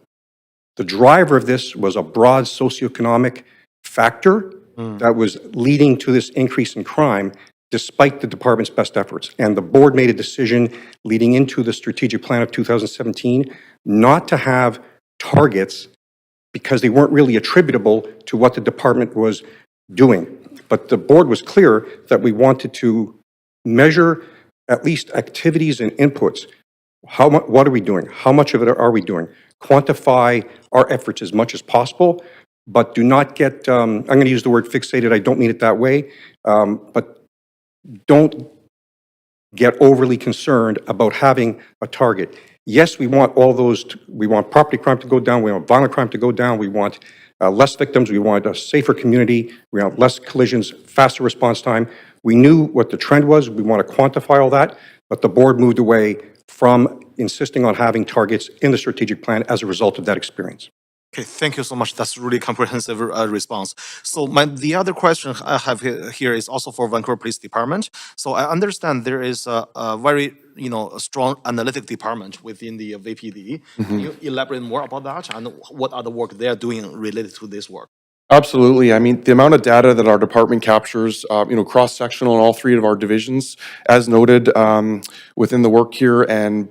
the driver of this was a broad socioeconomic factor that was leading to this increase in crime, despite the department's best efforts. And the board made a decision leading into the strategic plan of 2017 not to have targets because they weren't really attributable to what the department was doing. But the board was clear that we wanted to measure at least activities and inputs. What are we doing? How much of it are we doing? Quantify our efforts as much as possible, but do not get, I'm going to use the word fixated, I don't mean it that way, but don't get overly concerned about having a target. Yes, we want all those, we want property crime to go down, we want violent crime to go down, we want less victims, we want a safer community, we want less collisions, faster response time. We knew what the trend was, we want to quantify all that, but the board moved away from insisting on having targets in the strategic plan as a result of that experience. Okay, thank you so much. That's really comprehensive response. So the other question I have here is also for Vancouver Police Department. So I understand there is a very a strong analytic department within the VPD. Can you elaborate more about that and what other work they are doing related to this work? Absolutely. I mean, the amount of data that our department captures, cross-sectional in all three of our divisions, as noted within the work here and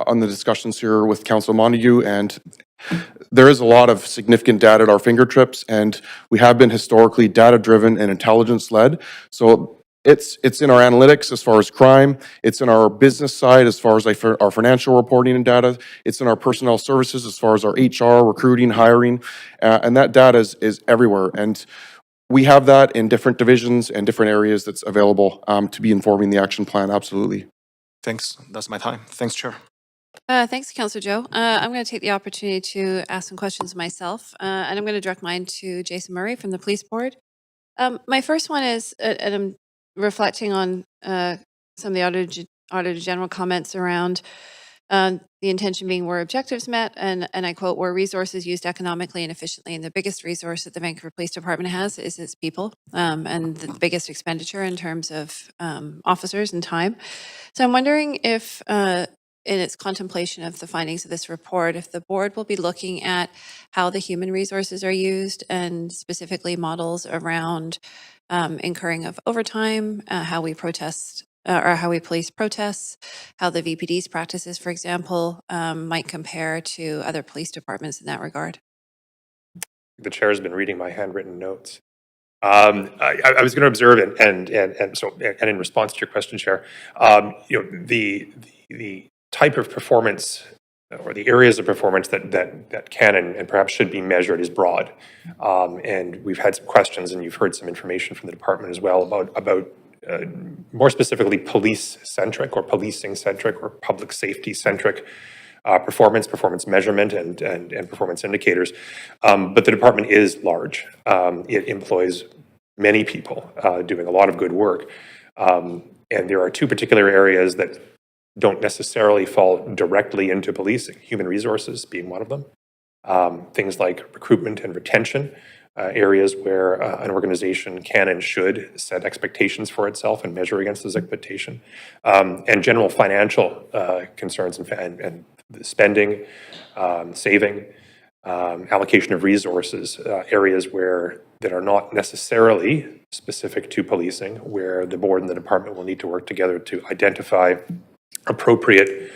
on the discussions here with Council Montague, and there is a lot of significant data at our fingertips, and we have been historically data-driven and intelligence-led. So it's in our analytics as far as crime. It's in our business side as far as our financial reporting and data. It's in our personnel services as far as our HR, recruiting, hiring, and that data is everywhere. And we have that in different divisions and different areas that's available to be informing the action plan. Absolutely. Thanks. That's my time. Thanks, Chair. Thanks, Councillor Joe. I'm going to take the opportunity to ask some questions myself, and I'm going to direct mine to Jason Murray from the Police Board. My first one is, and I'm reflecting on some of the Auditor General comments around the intention being where objectives met, and I quote, where resources used economically and efficiently. And the biggest resource that the Vancouver Police Department has is its people, and the biggest expenditure in terms of officers and time. So I'm wondering if in its contemplation of the findings of this report, if the board will be looking at how the human resources are used and specifically models around incurring of overtime, how we protest or how we police protests, how the VPD's practices, for example, might compare to other police departments in that regard. The chair has been reading my handwritten notes. I was going to observe and in response to your question, Chair, the type of performance or the areas of performance that can and perhaps should be measured is broad. And we've had some questions, and you've heard some information from the department as well about more specifically police-centric or policing-centric or public safety-centric performance measurement and performance indicators. But the department is large. It employs many people doing a lot of good work. And there are two particular areas that don't necessarily fall directly into policing, human resources being one of them. Things like recruitment and retention, areas where an organization can and should set expectations for itself and measure against those expectations, and general financial concerns and spending, saving, allocation of resources, areas that are not necessarily specific to policing, where the board and the department will need to work together to identify appropriate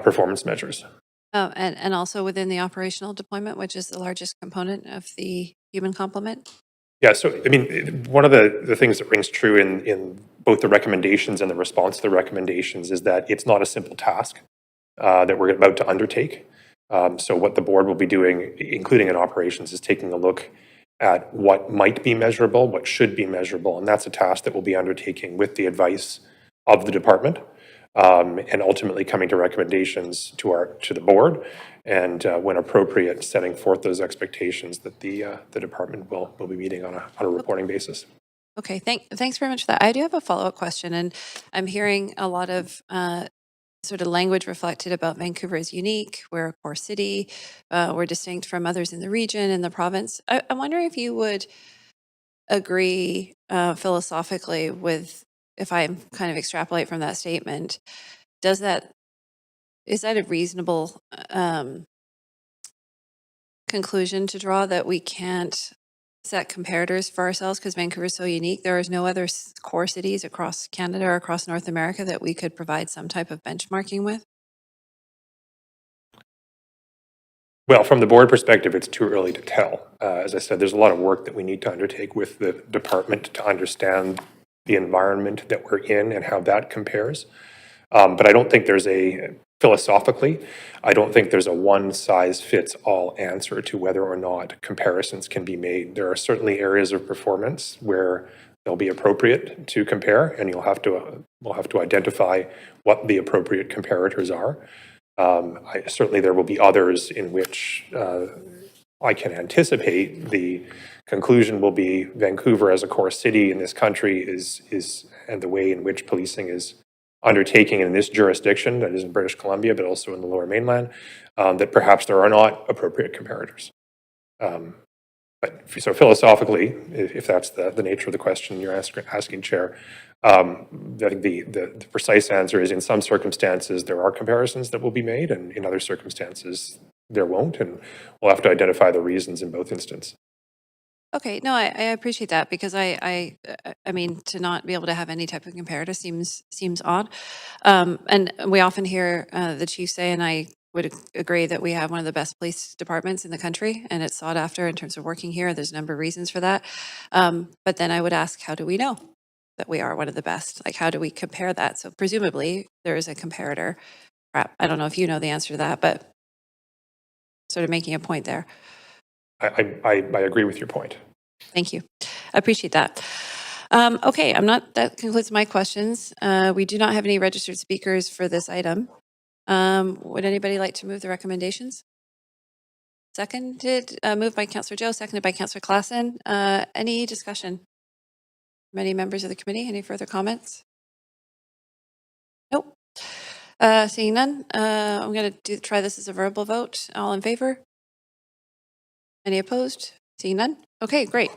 performance measures. And also within the operational deployment, which is the largest component of the human complement? Yeah, so I mean, one of the things that rings true in both the recommendations and the response to the recommendations is that it's not a simple task that we're about to undertake. So what the board will be doing, including in operations, is taking a look at what might be measurable, what should be measurable, and that's a task that we'll be undertaking with the advice of the department, and ultimately coming to recommendations to the board, and when appropriate, setting forth those expectations that the department will be meeting on a reporting basis. Okay, thanks very much for that. I do have a follow-up question, and I'm hearing a lot of sort of language reflected about Vancouver is unique. We're a core city. We're distinct from others in the region, in the province. I'm wondering if you would agree philosophically with, if I kind of extrapolate from that statement, is that a reasonable conclusion to draw, that we can't set comparators for ourselves because Vancouver is so unique? There is no other core cities across Canada or across North America that we could provide some type of benchmarking with? Well, from the board perspective, it's too early to tell. As I said, there's a lot of work that we need to undertake with the department to understand the environment that we're in and how that compares. But I don't think philosophically, I don't think there's a one-size-fits-all answer to whether or not comparisons can be made. There are certainly areas of performance where they'll be appropriate to compare, and we'll have to identify what the appropriate comparators are. Certainly there will be others in which I can anticipate the conclusion will be Vancouver as a core city in this country is and the way in which policing is undertaking in this jurisdiction, that is in British Columbia, but also in the Lower Mainland, that perhaps there are not appropriate comparators. So philosophically, if that's the nature of the question you're asking, Chair, I think the precise answer is in some circumstances there are comparisons that will be made, and in other circumstances there won't, and we'll have to identify the reasons in both instances. Okay, no, I appreciate that because I mean, to not be able to have any type of comparator seems odd. And we often hear the chief say, and I would agree that we have one of the best police departments in the country, and it's sought after in terms of working here. There's a number of reasons for that. But then I would ask, how do we know that we are one of the best? Like, how do we compare that? So presumably there is a comparator. I don't know if you know the answer to that, but sort of making a point there. I agree with your point. Thank you. I appreciate that. Okay, that concludes my questions. We do not have any registered speakers for this item. Would anybody like to move the recommendations? Seconded, moved by Councillor Joe, seconded by Councillor Klassen. Any discussion from any members of the committee? Any further comments? Nope. Seeing none, I'm going to try this as a verbal vote. All in favor? Any opposed? Seeing none? Okay, great.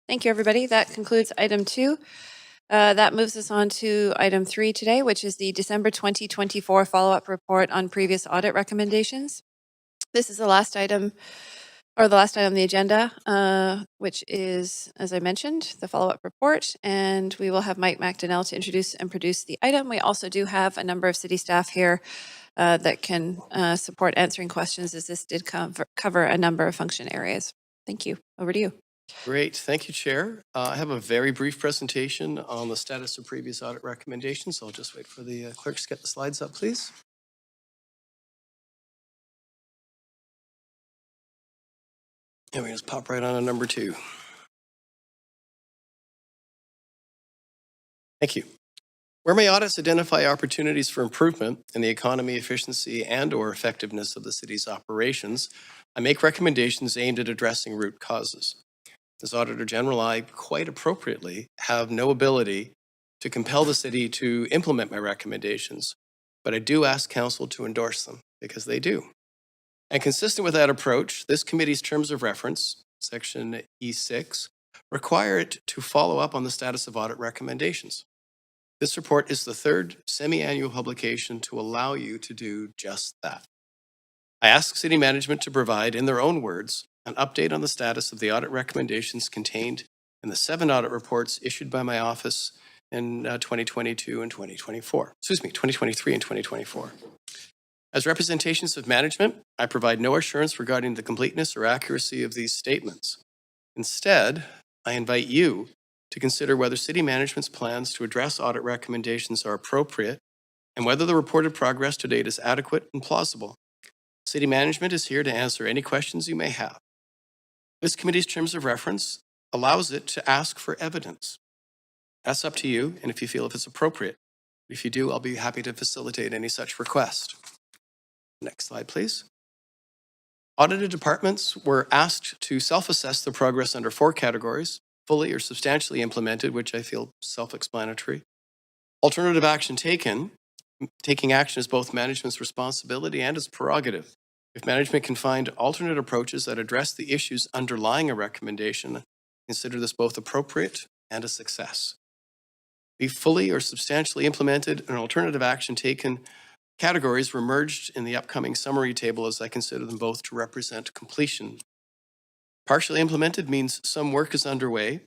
Thank you, everybody. That concludes item 2. That moves us on to item 3 today, which is the December 2024 follow-up report on previous audit recommendations. This is the last item on the agenda, which is, as I mentioned, the follow-up report, and we will have Mike McDonnell to introduce and produce the item. We also do have a number of city staff here that can support answering questions, as this did cover a number of function areas. Thank you. Over to you. Great. Thank you, Chair. I have a very brief presentation on the status of previous audit recommendations. So I'll just wait for the clerks to get the slides up, please. And we just pop right on to number 2. Thank you. Where my audits identify opportunities for improvement in the economy, efficiency, and/or effectiveness of the city's operations, I make recommendations aimed at addressing root causes. As Auditor General, I quite appropriately have no ability to compel the city to implement my recommendations, but I do ask Council to endorse them because they do. And consistent with that approach, this committee's terms of reference, section E6, require it to follow up on the status of audit recommendations. This report is the 3rd semi-annual publication to allow you to do just that. I ask City Management to provide, in their own words, an update on the status of the audit recommendations contained in the 7 audit reports issued by my office in 2022 and 2024. 2023 and 2024. As representations of management, I provide no assurance regarding the completeness or accuracy of these statements. Instead, I invite you to consider whether City Management's plans to address audit recommendations are appropriate and whether the reported progress to date is adequate and plausible. City Management is here to answer any questions you may have. This committee's terms of reference allows it to ask for evidence. That's up to you, and if you feel it's appropriate. If you do, I'll be happy to facilitate any such request. Next slide, please. Audited departments were asked to self-assess the progress under 4 categories: fully or substantially implemented, which I feel self-explanatory; alternative action taken. Taking action is both management's responsibility and its prerogative. If management can find alternate approaches that address the issues underlying a recommendation, consider this both appropriate and a success. The fully or substantially implemented and alternative action taken categories were merged in the upcoming summary table, as I consider them both to represent completion. Partially implemented means some work is underway,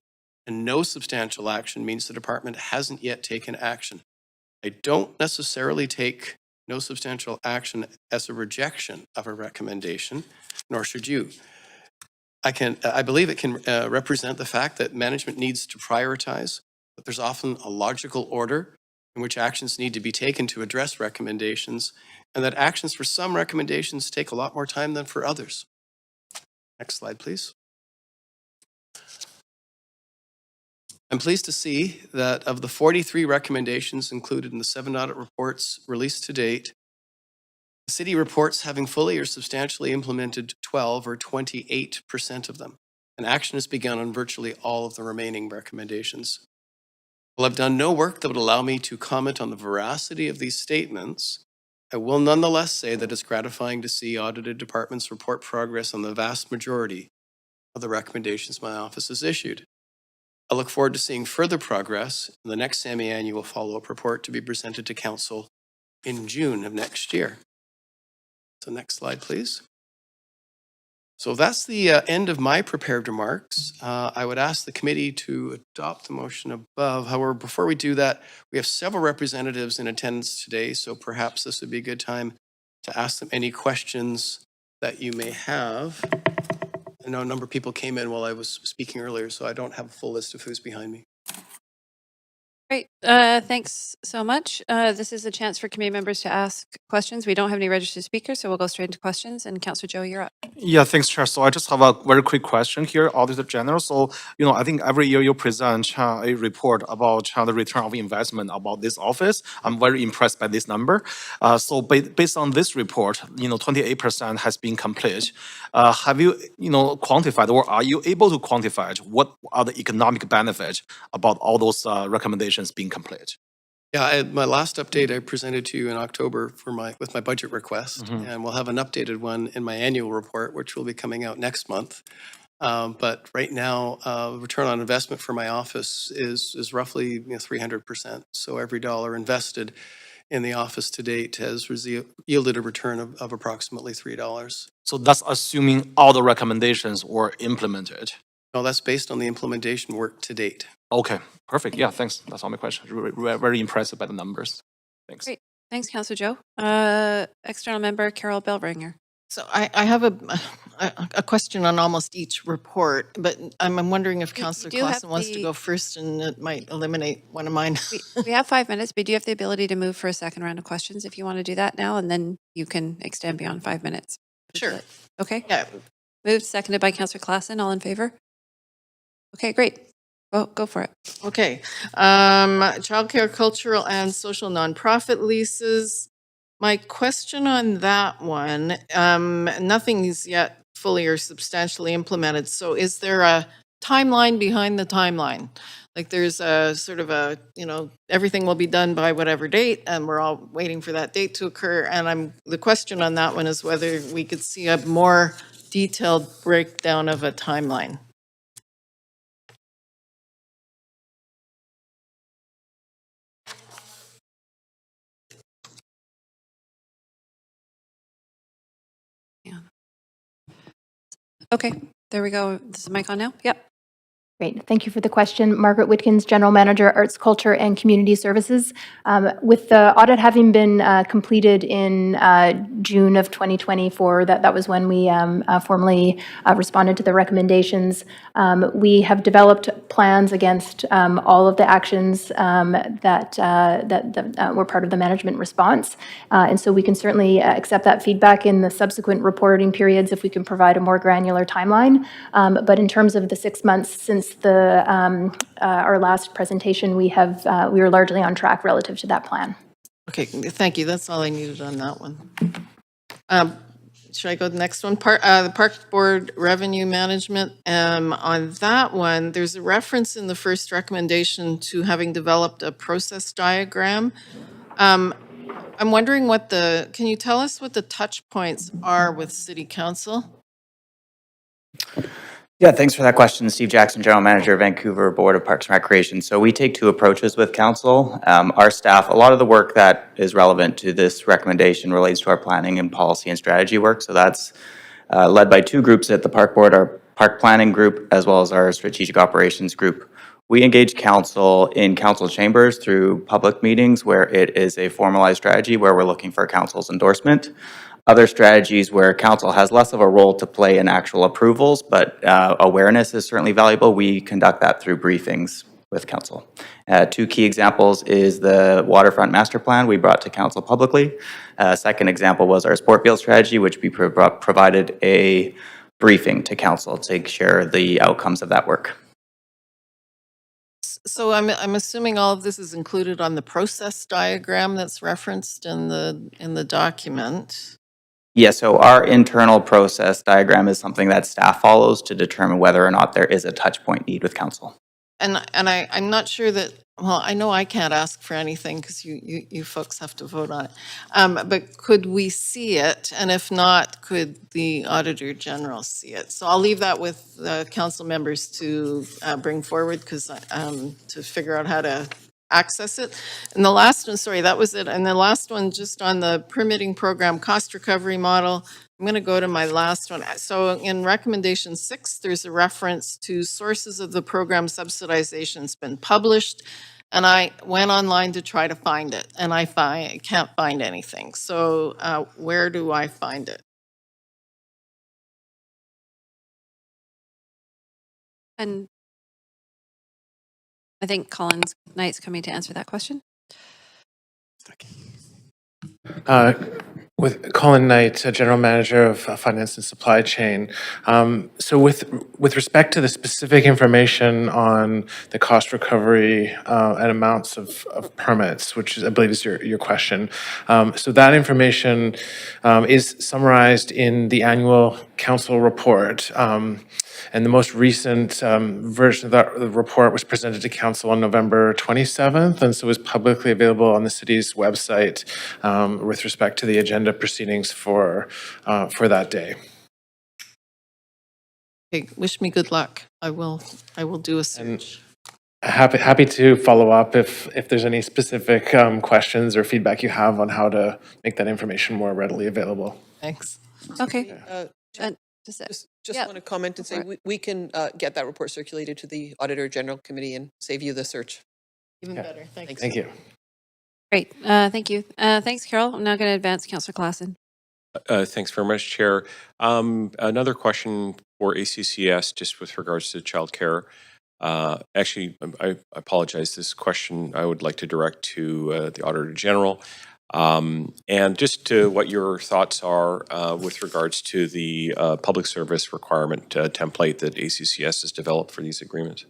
and no substantial action means the department hasn't yet taken action. I don't necessarily take no substantial action as a rejection of a recommendation, nor should you. I believe it can represent the fact that management needs to prioritize, that there's often a logical order in which actions need to be taken to address recommendations, and that actions for some recommendations take a lot more time than for others. Next slide, please. I'm pleased to see that of the 43 recommendations included in the 7 audit reports released to date, the city reports having fully or substantially implemented 12 or 28% of them, and action has begun on virtually all of the remaining recommendations. While I've done no work that would allow me to comment on the veracity of these statements, I will nonetheless say that it's gratifying to see audited departments report progress on the vast majority of the recommendations my office has issued. I look forward to seeing further progress in the next semi-annual follow-up report to be presented to Council in June of next year. So next slide, please. So that's the end of my prepared remarks. I would ask the committee to adopt the motion above. However, before we do that, we have several representatives in attendance today, so perhaps this would be a good time to ask them any questions that you may have. I know a number of people came in while I was speaking earlier, so I don't have a full list of who's behind me. Great. Thanks so much. This is a chance for committee members to ask questions. We don't have any registered speakers, so we'll go straight into questions. And Councillor Joe, you're up. Yeah, thanks, Chair. So I just have a very quick question here, Auditor General. So, I think every year you present a report about the return of investment about this office. I'm very impressed by this number. So based on this report, 28% has been complete. Have you, quantified, or are you able to quantify what are the economic benefits about all those recommendations being complete? Yeah, my last update I presented to you in October with my budget request, and we'll have an updated one in my annual report, which will be coming out next month. But right now, return on investment for my office is roughly 300%. So every dollar invested in the office to date has yielded a return of approximately $3. So that's assuming all the recommendations were implemented. No, that's based on the implementation work to date. Okay, perfect. Yeah, thanks. That's all my questions. Very impressed by the numbers. Thanks. Great. Thanks, Councillor Joe. External member Carol Bellringer. So I have a question on almost each report, but I'm wondering if Councillor Clausen wants to go first, and it might eliminate one of mine. We have 5 minutes, but do you have the ability to move for a second round of questions if you want to do that now, and then you can extend beyond 5 minutes? Sure. Okay. Yeah. Moved, seconded by Councillor Clausen. All in favor? Okay, great. Go for it. Okay. Childcare, cultural, and social nonprofit leases. My question on that one, nothing is yet fully or substantially implemented. So is there a timeline behind the timeline? Like there's a sort of a, everything will be done by whatever date, and we're all waiting for that date to occur. And the question on that one is whether we could see a more detailed breakdown of a timeline. Okay, there we go. Is the mic on now? Yep. Great. Thank you for the question. Margaret Whitkins, General Manager, Arts, Culture, and Community Services. With the audit having been completed in June of 2024, that was when we formally responded to the recommendations. We have developed plans against all of the actions that were part of the management response. And so we can certainly accept that feedback in the subsequent reporting periods if we can provide a more granular timeline. But in terms of the 6 months since our last presentation, we are largely on track relative to that plan. Okay, thank you. That's all I needed on that one. Should I go to the next one? The Park Board Revenue Management. On that one, there's a reference in the first recommendation to having developed a process diagram. I'm wondering can you tell us what the touch points are with City Council? Yeah, thanks for that question. Steve Jackson, General Manager, Vancouver Board of Parks and Recreation. So we take two approaches with council. Our staff, a lot of the work that is relevant to this recommendation relates to our planning and policy and strategy work. So that's led by two groups at the Park Board, our Park Planning Group, as well as our Strategic Operations Group. We engage council in council chambers through public meetings where it is a formalized strategy where we're looking for council's endorsement. Other strategies where council has less of a role to play in actual approvals, but awareness is certainly valuable. We conduct that through briefings with council. Two key examples is the waterfront master plan we brought to council publicly. Second example was our sport field strategy, which we provided a briefing to council to share the outcomes of that work. So I'm assuming all of this is included on the process diagram that's referenced in the document. Yeah, so our internal process diagram is something that staff follows to determine whether or not there is a touch point need with council. And I'm not sure that Well, I know I can't ask for anything because you folks have to vote on it. But could we see it? And if not, could the Auditor General see it? So I'll leave that with council members to bring forward because to figure out how to access it. And the last one, sorry, that was it. And the last one, just on the permitting program cost recovery model, I'm going to go to my last one. So in recommendation 6, there's a reference to sources of the program subsidization. It's been published. And I went online to try to find it, and I can't find anything. So where do I find it? And I think Colin Knight's coming to answer that question. With Colin Knight, General Manager of Finance and Supply Chain. So with respect to the specific information on the cost recovery and amounts of permits, which I believe is your question. So that information is summarized in the annual council report. And the most recent version of that report was presented to council on November 27th, and so is publicly available on the city's website with respect to the agenda proceedings for that day. Okay, wish me good luck. I will do a search. Happy to follow up if there's any specific questions or feedback you have on how to make that information more readily available. Thanks. Okay. Just want to comment and say we can get that report circulated to the Auditor General Committee and save you the search. Even better. Thanks. Thank you. Great. Thank you. Thanks, Carol. I'm now going to advance Councillor Klassen. Thanks very much, Chair. Another question for ACCS, just with regards to childcare. Actually, I apologize. This question I would like to direct to the Auditor General. And just to what your thoughts are with regards to the public service requirement template that ACCS has developed for these agreements.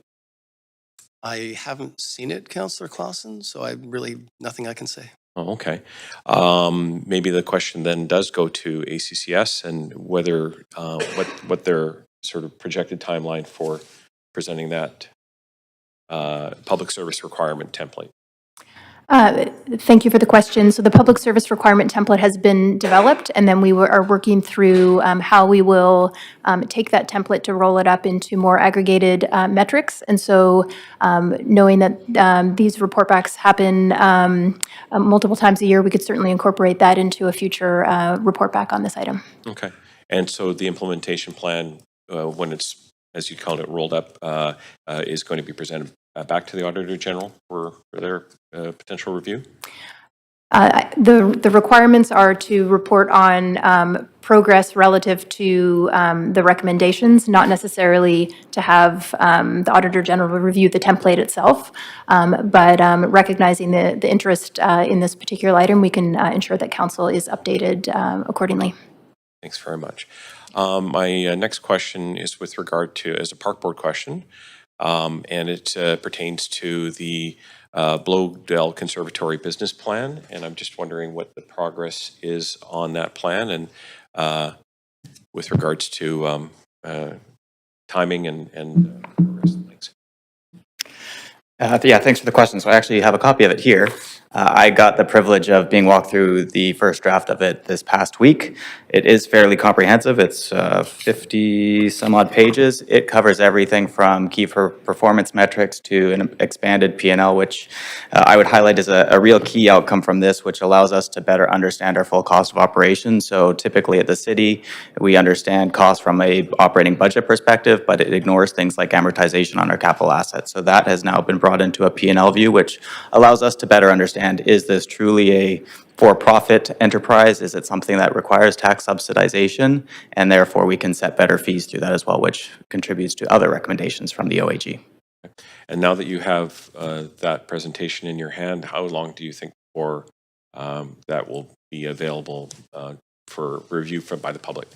I haven't seen it, Councillor Clausen, so I really, nothing I can say. Oh, okay. Maybe the question then does go to ACCS and whether, what their sort of projected timeline for presenting that public service requirement template. Thank you for the question. So the public service requirement template has been developed, and then we are working through how we will take that template to roll it up into more aggregated metrics. And so knowing that these report backs happen multiple times a year, we could certainly incorporate that into a future report back on this item. Okay. And so the implementation plan, when it's, as you called it, rolled up, is going to be presented back to the Auditor General for their potential review? The requirements are to report on progress relative to the recommendations, not necessarily to have the Auditor General review the template itself, but recognizing the interest in this particular item, we can ensure that Council is updated accordingly. Thanks very much. My next question is with regard to, as a Park Board question, and it pertains to the Blodell Conservatory business plan, and I'm just wondering what the progress is on that plan and with regards to timing and progress. Thanks. Yeah, thanks for the question. So I actually have a copy of it here. I got the privilege of being walked through the first draft of it this past week. It is fairly comprehensive. It's 50 some odd pages. It covers everything from key performance metrics to an expanded P&L, which I would highlight as a real key outcome from this, which allows us to better understand our full cost of operations. So typically at the city, we understand costs from a operating budget perspective, but it ignores things like amortization on our capital assets. So that has now been brought into a P&L view, which allows us to better understand, is this truly a for-profit enterprise? Is it something that requires tax subsidization? And therefore, we can set better fees through that as well, which contributes to other recommendations from the OAG. And now that you have that presentation in your hand, how long do you think before that will be available for review by the public?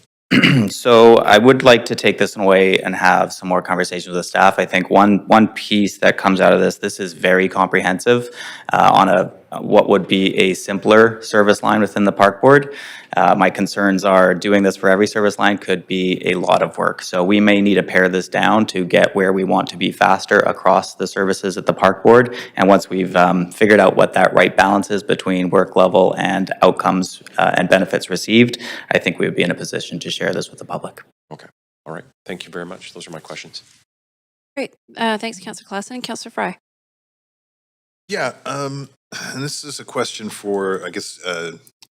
So I would like to take this away and have some more conversations with the staff. I think one piece that comes out of this is very comprehensive on a what would be a simpler service line within the park board. My concerns are doing this for every service line could be a lot of work. So we may need to pare this down to get where we want to be faster across the services at the park board. And once we've figured out what that right balance is between work level and outcomes and benefits received, I think we would be in a position to share this with the public. Okay. All right. Thank you very much. Those are my questions. Great. Thanks, Councillor Klassen. Councillor Fry. Yeah, and this is a question for, I guess,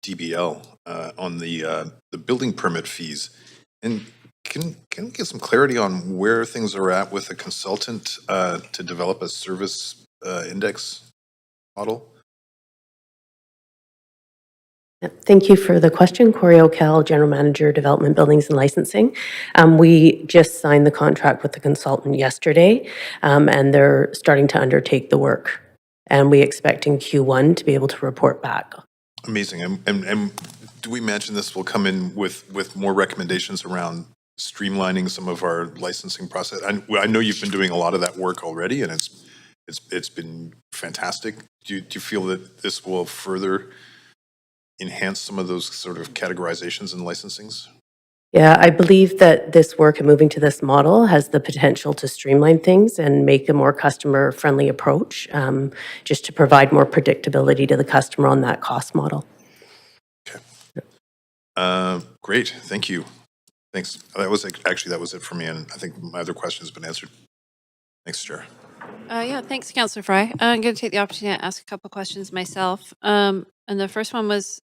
DBL on the building permit fees. And can we get some clarity on where things are at with a consultant to develop a service index model? Thank you for the question. Corey O'Kell, General Manager, Development, Buildings and Licensing. We just signed the contract with the consultant yesterday, and they're starting to undertake the work. And we expect in Q1 to be able to report back. Amazing. And do we imagine this will come in with more recommendations around streamlining some of our licensing process? I know you've been doing a lot of that work already, and it's been fantastic. Do you feel that this will further enhance some of those sort of categorizations and licensings? Yeah, I believe that this work and moving to this model has the potential to streamline things and make a more customer-friendly approach, just to provide more predictability to the customer on that cost model. Okay. Great. Thank you. Thanks. That was it for me, and I think my other question has been answered. Thanks, Chair. Yeah, thanks, Councillor Fry. I'm going to take the opportunity to ask a couple questions myself. And the first one was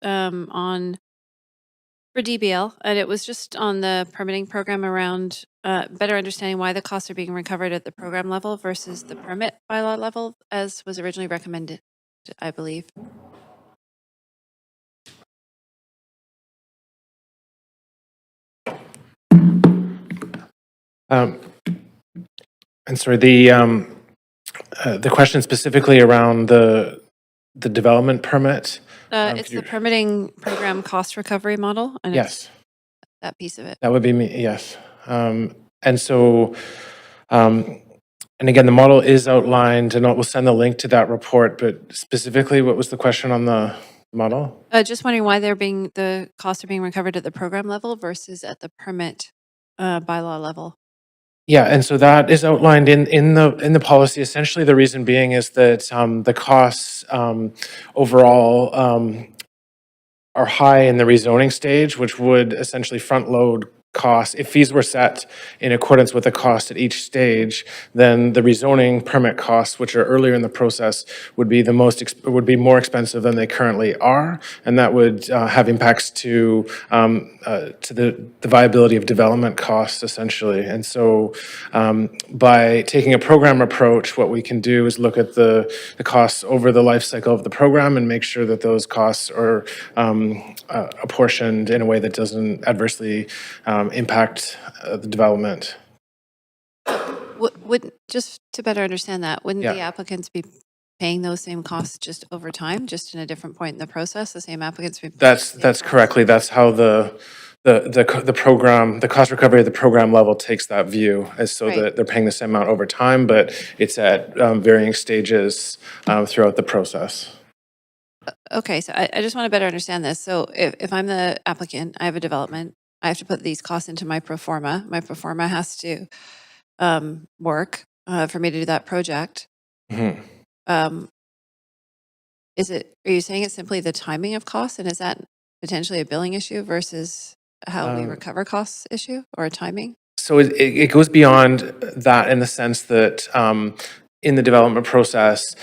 for DBL, and it was just on the permitting program around better understanding why the costs are being recovered at the program level versus the permit bylaw level, as was originally recommended, I believe. And sorry, the question specifically around the development permit. It's the permitting program cost recovery model, and Yes, it's that piece of it. that would be me. Yes, and so, and again, the model is outlined, and we'll send the link to that report. But specifically, what was the question on the model? Just wondering why the costs are being recovered at the program level versus at the permit bylaw level. Yeah, and so that is outlined in the policy. Essentially, the reason being is that the costs overall are high in the rezoning stage, which would essentially front load costs. If fees were set in accordance with the cost at each stage, then the rezoning permit costs, which are earlier in the process, would be more expensive than they currently are, and that would have impacts to the viability of development costs, essentially. And so, by taking a program approach, what we can do is look at the costs over the life cycle of the program and make sure that those costs are apportioned in a way that doesn't adversely impact the development. Would just to better understand that, wouldn't Yeah. the applicants be paying those same costs just over time, just in a different point in the process? The same applicants be paying the same That's costs? correctly. That's how the program, the cost recovery at the program level takes that view, as so Right. that they're paying the same amount over time, but it's at varying stages throughout the process. Okay, so I just want to better understand this. So if I'm the applicant, I have a development, I have to put these costs into my pro forma. My pro forma has to work for me to do that project. Mhm. Are you saying it's simply the timing of costs, and is that potentially a billing issue versus how we recover costs issue or a timing? So it goes beyond that in the sense that in the development process,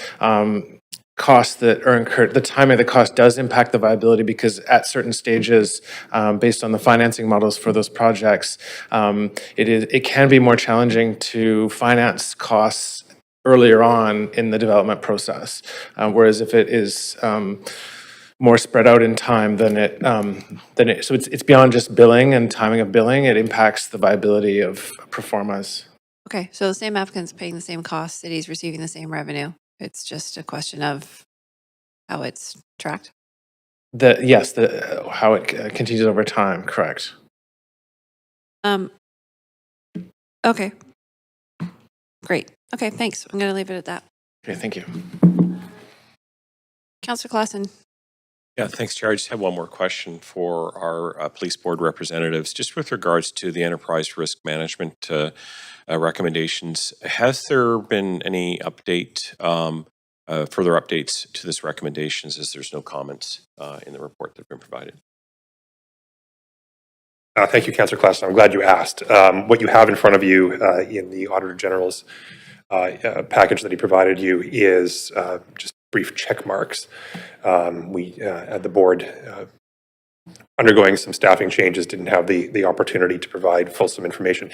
costs that are incurred, the timing of the cost does impact the viability, because at certain stages, based on the financing models for those projects, it can be more challenging to finance costs earlier on in the development process. Whereas if it is more spread out in time, so it's beyond just billing and timing of billing. It impacts the viability of performance. Okay, so the same applicant's paying the same cost, city's receiving the same revenue. It's just a question of how it's tracked. Yes, how it continues over time. Correct. Okay. Great. Okay, thanks. I'm going to leave it at that. Okay, thank you. Councillor Claassen. Yeah, thanks, Chair. I just have one more question for our police board representatives, just with regards to the enterprise risk management recommendations. Has there been any update, further updates to this recommendations, as there's no comments in the report that have been provided? Thank you, Councillor Klassen. I'm glad you asked. What you have in front of you in the Auditor General's package that he provided you is just brief check marks. We, at the board, undergoing some staffing changes, didn't have the opportunity to provide fulsome information.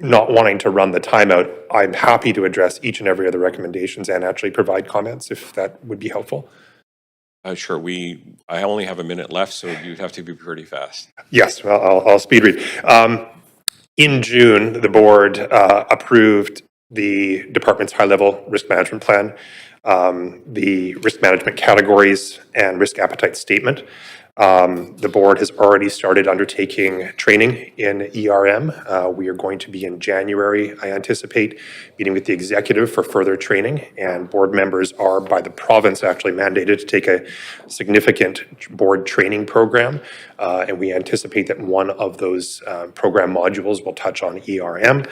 Not wanting to run the timeout, I'm happy to address each and every other recommendations and actually provide comments if that would be helpful. Sure. I only have a minute left, so you'd have to be pretty fast. Yes, well, I'll speed read. In June, the board approved the department's high-level risk management plan, the risk management categories, and risk appetite statement. The board has already started undertaking training in ERM. We are going to be in January, I anticipate, meeting with the executive for further training, and board members are, by the province, actually mandated to take a significant board training program, and we anticipate that one of those program modules will touch on ERM.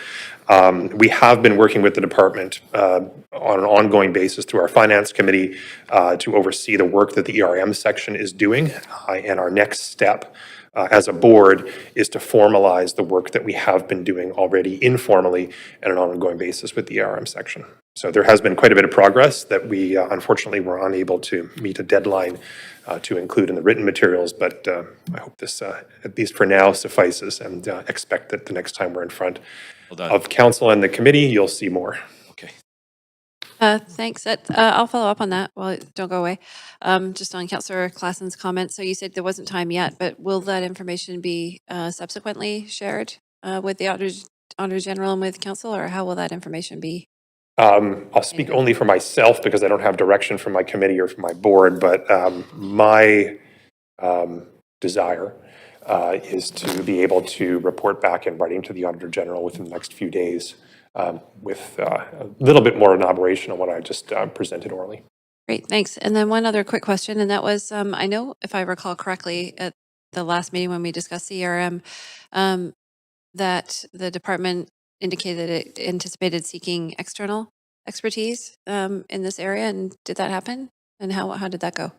We have been working with the department on an ongoing basis through our finance committee to oversee the work that the ERM section is doing. And our next step as a board is to formalize the work that we have been doing already informally on an ongoing basis with the ERM section. So there has been quite a bit of progress that we unfortunately were unable to meet a deadline to include in the written materials, but I hope this, at least for now, suffices, and expect that the next time we're in front of council and the committee, you'll see more. Okay. Thanks. I'll follow up on that. Well, don't go away. Just on Councillor Klassen's comments. So you said there wasn't time yet, but will that information be subsequently shared with the Auditor General and with Council, or how will that information be? I'll speak only for myself because I don't have direction from my committee or from my board, but my desire is to be able to report back in writing to the Auditor General within the next few days with a little bit more elaboration on what I just presented orally. Great, thanks. And then one other quick question, and that was, I know if I recall correctly at the last meeting when we discussed the ERM, that the department indicated it anticipated seeking external expertise in this area, and did that happen? And how did that go?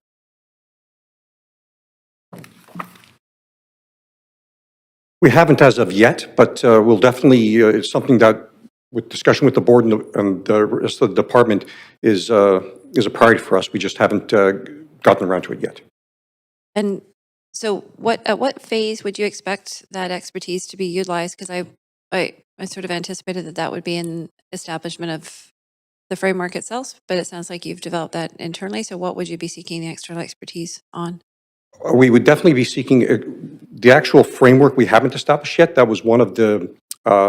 We haven't as of yet, but we'll definitely, it's something that with discussion with the board and the rest of the department is a priority for us. We just haven't gotten around to it yet. And so at what phase would you expect that expertise to be utilized? Because I sort of anticipated that would be in establishment of the framework itself, but it sounds like you've developed that internally. So what would you be seeking the external expertise on? We would definitely be seeking the actual framework we haven't established yet. That was one of the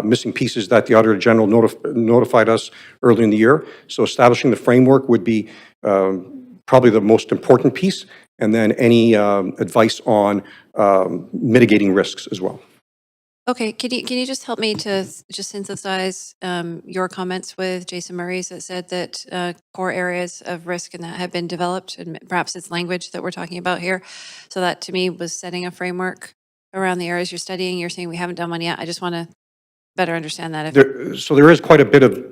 missing pieces that the Auditor General notified us early in the year. So establishing the framework would be probably the most important piece, and then any advice on mitigating risks as well. Okay, can you just help me to just synthesize your comments with Jason Murray's that said that core areas of risk and that have been developed, and perhaps it's language that we're talking about here. So that to me was setting a framework around the areas you're studying. You're saying we haven't done one yet. I just want to better understand that. So there is quite a bit of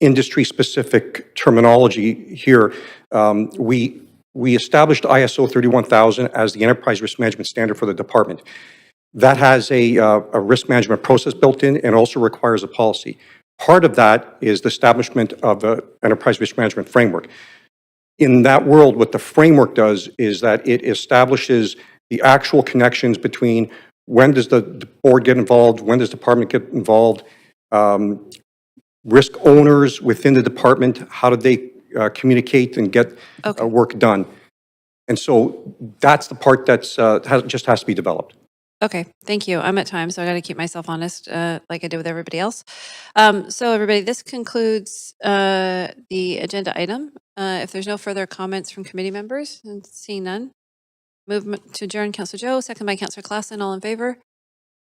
industry-specific terminology here. We established ISO 31000 as the enterprise risk management standard for the department. That has a risk management process built in and also requires a policy. Part of that is the establishment of an enterprise risk management framework. In that world, what the framework does is that it establishes the actual connections between when does the board get involved, when does the department get involved, risk owners within the department, how do they communicate and get work done. And so that's the part that's just has to be developed. Okay, thank you. I'm at time, so I got to keep myself honest like I did with everybody else. So everybody, this concludes the agenda item. If there's no further comments from committee members, and seeing none, movement to adjourn, Councillor Joe, second by Councillor Klassen, all in favor?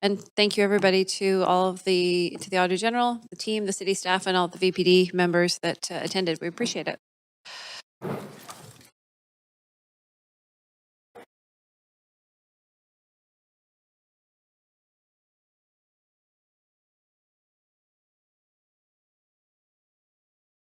And thank you everybody to all of the Auditor General, the team, the city staff, and all the VPD members that attended. We appreciate it.